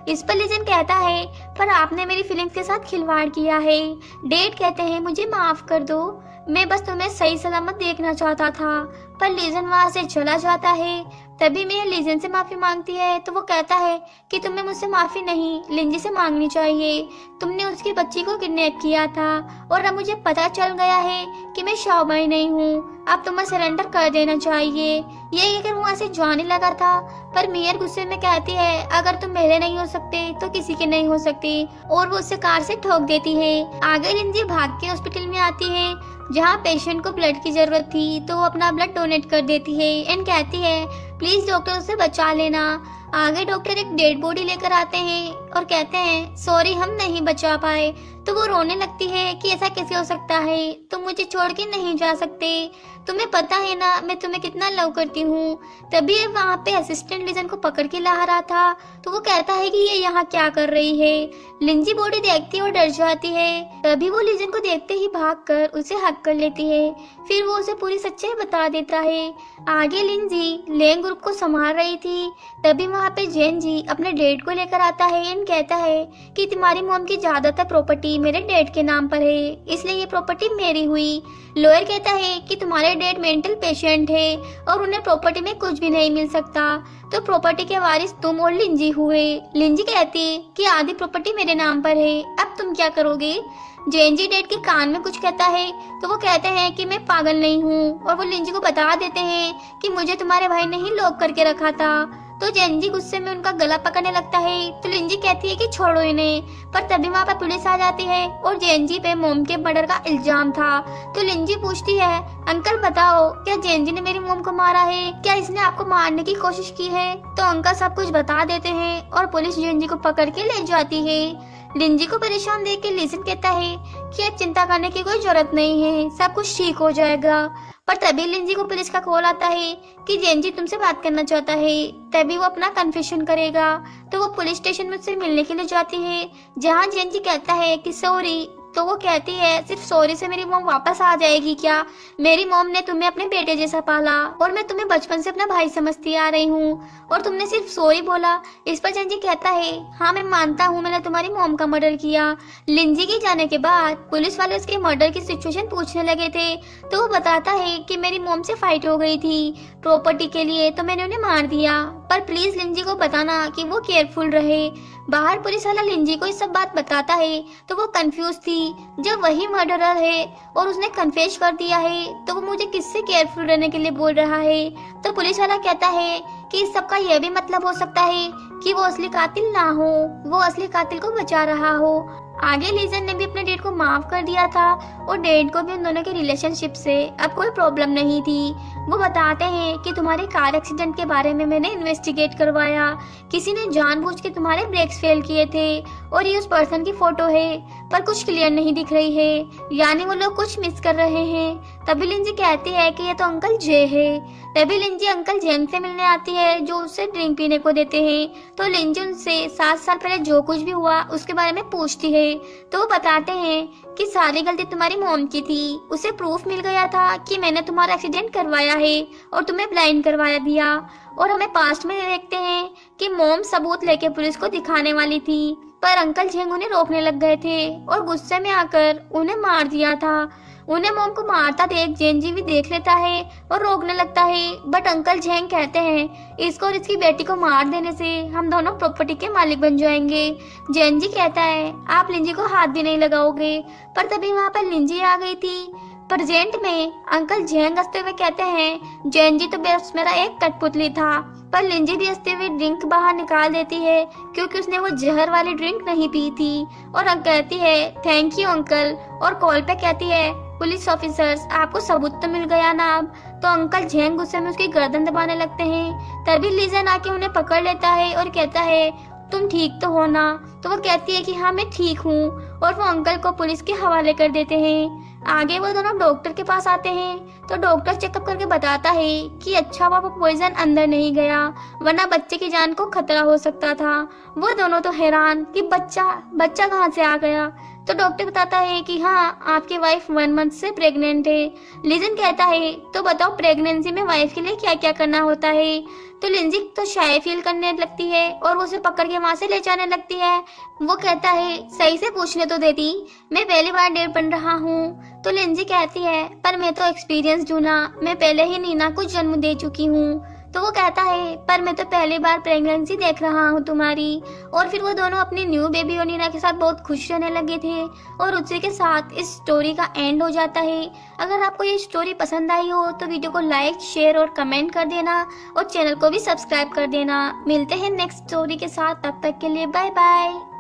इस पर लीजन कहता है पर आपने मेरी फीलिंग्स के साथ खिलवाड़ किया है। डैड कहते हैं मुझे माफ कर दो, मैं बस तुम्हें सही सलामत देखना चाहता था। पर लीजन वहाँ से चला जाता है। तभी मैं लीजन से माफी मांगती है तो वो कहता है कि तुम्हें मुझसे माफी नहीं लिंजी से मांगनी चाहिए, तुमने उसकी बच्ची को किडनैप किया था और अब मुझे पता चल गया है कि मैं शाओबाई नहीं हूँ, अब तुम्हें सरेंडर कर देना चाहिए। ये कहकर वहाँ से जाने लगा था, पर मियर गुस्से में कहती है अगर तुम मेरे नहीं हो सकते तो किसी के नहीं हो सकते, और वो उसे कार से ठोक देती है। आगे लिंजी भाग के हॉस्पिटल में आती है जहाँ पेशेंट को ब्लड की जरूरत थी, तो वो अपना ब्लड डोनेट कर देती है एंड कहती है प्लीज डॉक्टर उसे बचा लेना। आगे डॉक्टर एक डेड बॉडी लेकर आते हैं और कहते हैं सॉरी हम नहीं बचा पाए। तो वो रोने लगती है कि ऐसा कैसे हो सकता है, तुम मुझे छोड़ के नहीं जा सकते, तुम्हें पता है ना मैं तुम्हें कितना लव करती हूँ। तभी वहाँ पे असिस्टेंट लीजन को पकड़ के ला रहा था, तो वो कहता है कि ये यहाँ क्या कर रही है। लिंजी बॉडी देखती है और डर जाती है। तभी वो लीजन को देखते ही भागकर उसे हक कर लेती है। फिर वो उसे पूरी सच्चाई बता देता है। आगे लिंजी लेंग ग्रुप को संभाल रही थी, तभी वहाँ पे जेन जी अपने डैड को लेकर आता है एंड कहता है कि तुम्हारी मॉम की ज्यादातर प्रॉपर्टी मेरे डैड के नाम पर है, इसलिए ये प्रॉपर्टी मेरी हुई। लॉयर कहता है कि तुम्हारे डैड मेंटल पेशेंट है और उन्हें प्रॉपर्टी में कुछ भी नहीं मिल सकता, तो प्रॉपर्टी के वारिस तुम और लिंजी हुए। लिंजी कहती कि आधी प्रॉपर्टी मेरे नाम पर है, अब तुम क्या करोगे। जेनजी डैड के कान में कुछ कहता है, तो वो कहते हैं कि मैं पागल नहीं हूँ, और वो लिंजी को बता देते हैं कि मुझे तुम्हारे भाई ने ही लॉक करके रखा था। तो जेनजी गुस्से में उनका गला पकड़ने लगता है, तो लिंजी कहती है कि छोड़ो इन्हें। पर तभी वहाँ पर पुलिस आ जाती है और जेनजी पे मोम के मर्डर का इल्जाम था। तो लिंजी पूछती है अंकल बताओ क्या जेनजी ने मेरी मोम को मारा है, क्या इसने आपको मारने की कोशिश की है। तो अंकल सब कुछ बता देते हैं और पुलिस जेनजी को पकड़ के ले जाती है। लिंजी को परेशान देख के लीजन कहता है कि अब चिंता करने की कोई जरूरत नहीं है, सब कुछ ठीक हो जाएगा। पर तभी लिंजी को पुलिस का कॉल आता है कि जेनजी तुमसे बात करना चाहता है। तभी वो अपना कन्फेशन करेगा, तो वो पुलिस स्टेशन में उससे मिलने के लिए जाती है, जहाँ जेनजी कहता है कि सॉरी। तो वो कहती है सिर्फ सॉरी से मेरी मॉम वापस आ जाएगी क्या, मेरी मॉम ने तुम्हें अपने बेटे जैसा पाला और मैं तुम्हें बचपन से अपना भाई समझती आ रही हूँ और तुमने सिर्फ सॉरी बोला। इस पर जेनजी कहता है हाँ मैं मानता हूँ मैंने तुम्हारी मॉम का मर्डर किया। लिंजी के जाने के बाद पुलिस वाले उसके मर्डर की सिचुएशन पूछने लगे थे, तो वो बताता है कि मेरी मॉम से फाइट हो गई थी प्रॉपर्टी के लिए, तो मैंने उन्हें मार दिया, पर प्लीज लिंजी को बताना कि वो केयरफुल रहे। बाहर पुलिस वाला लिंजी को ये सब बात बताता है, तो वो कंफ्यूज थी, जब वही मर्डरर है और उसने कन्फेस कर दिया है तो वो मुझे किससे केयरफुल रहने के लिए बोल रहा है। तो पुलिस वाला कहता है कि इस सब का यह भी मतलब हो सकता है कि वो असली कातिल ना हो, वो असली कातिल को बचा रहा हो। आगे लीजन ने भी अपने डैड को माफ कर दिया था और डैड को भी उन दोनों के रिलेशनशिप से अब कोई प्रॉब्लम नहीं थी। वो बताते हैं कि तुम्हारे कार एक्सीडेंट के बारे में मैंने इन्वेस्टिगेट करवाया, किसी ने जानबूझ के तुम्हारे ब्रेक्स फेल किए थे और ये उस पर्सन की फोटो है, पर कुछ क्लियर नहीं दिख रही है, यानी वो लोग कुछ मिस कर रहे हैं। तभी लिंजी कहती है कि ये तो अंकल जे है। तभी लिंजी अंकल जेन से मिलने आती है जो उसे ड्रिंक पीने को देते हैं। तो लिंजी उनसे 7 साल पहले जो कुछ भी हुआ उसके बारे में पूछती है, तो वो बताते हैं कि सारी गलती तुम्हारी मॉम की थी, उसे प्रूफ मिल गया था कि मैंने तुम्हारा एक्सीडेंट करवाया है और तुम्हें ब्लाइंड करवाया दिया। और हमें पास्ट में देखते हैं कि मॉम सबूत लेके पुलिस को दिखाने वाली थी, पर अंकल झेंग उन्हें रोकने लग गए थे और गुस्से में आकर उन्हें मार दिया था। उन्हें मॉम को मारता देख जेनजी भी देख लेता है और रोकने लगता है, बट अंकल झेंग कहते हैं इसको और इसकी बेटी को मार देने से हम दोनों प्रॉपर्टी के मालिक बन जाएंगे। जेनजी कहता है आप लिंजी को हाथ भी नहीं लगाओगे, पर तभी वहाँ पर लिंजी आ गई थी। प्रेजेंट में अंकल झेंग हंसते हुए कहते हैं जेनजी तो बस मेरा एक कठपुतली था, पर लिंजी भी हंसते हुए ड्रिंक बाहर निकाल देती है क्योंकि उसने वो जहर वाली ड्रिंक नहीं पी थी और कहती है थैंक यू अंकल, और कॉल पे कहती है पुलिस ऑफिसर्स आपको सबूत तो मिल गया ना अब। तो अंकल झेंग गुस्से में उसकी गर्दन दबाने लगते हैं। तभी लीजन आके उन्हें पकड़ लेता है और कहता है तुम ठीक तो हो ना। तो वो कहती है कि हाँ मैं ठीक हूँ, और वो अंकल को पुलिस के हवाले कर देते हैं। आगे वो दोनों डॉक्टर के पास आते हैं तो डॉक्टर चेकअप करके बताता है कि अच्छा हुआ वो पॉइजन अंदर नहीं गया, वरना बच्चे की जान को खतरा हो सकता था। वो दोनों तो हैरान कि बच्चा कहाँ से आ गया। तो डॉक्टर बताता है कि हाँ आपकी वाइफ 1 मंथ से प्रेग्नेंट है। लिजन कहता है तो बताओ प्रेगनेंसी में वाइफ के लिए क्या क्या करना होता है। तो लिंजी तो शाय फील करने लगती है और वो उसे पकड़ के वहां से ले जाने लगती है। वो कहता है सही से पूछने तो देती, मैं पहली बार डेट बन रहा हूँ। तो लिंजी कहती है पर मैं तो एक्सपीरियंस हूँ ना, मैं पहले ही नीना को जन्म दे चुकी हूँ। तो वो कहता है पर मैं तो पहली बार प्रेगनेंसी देख रहा हूँ तुम्हारी। और फिर वो दोनों अपनी न्यू बेबी और नीना के साथ बहुत खुश रहने लगे थे और उसी के साथ इस स्टोरी का एंड हो जाता है। अगर आपको ये स्टोरी पसंद आई हो तो वीडियो को लाइक शेयर और कमेंट कर देना और चैनल को भी सब्सक्राइब कर देना। मिलते हैं नेक्स्ट स्टोरी के साथ, तब तक के लिए बाय बाय।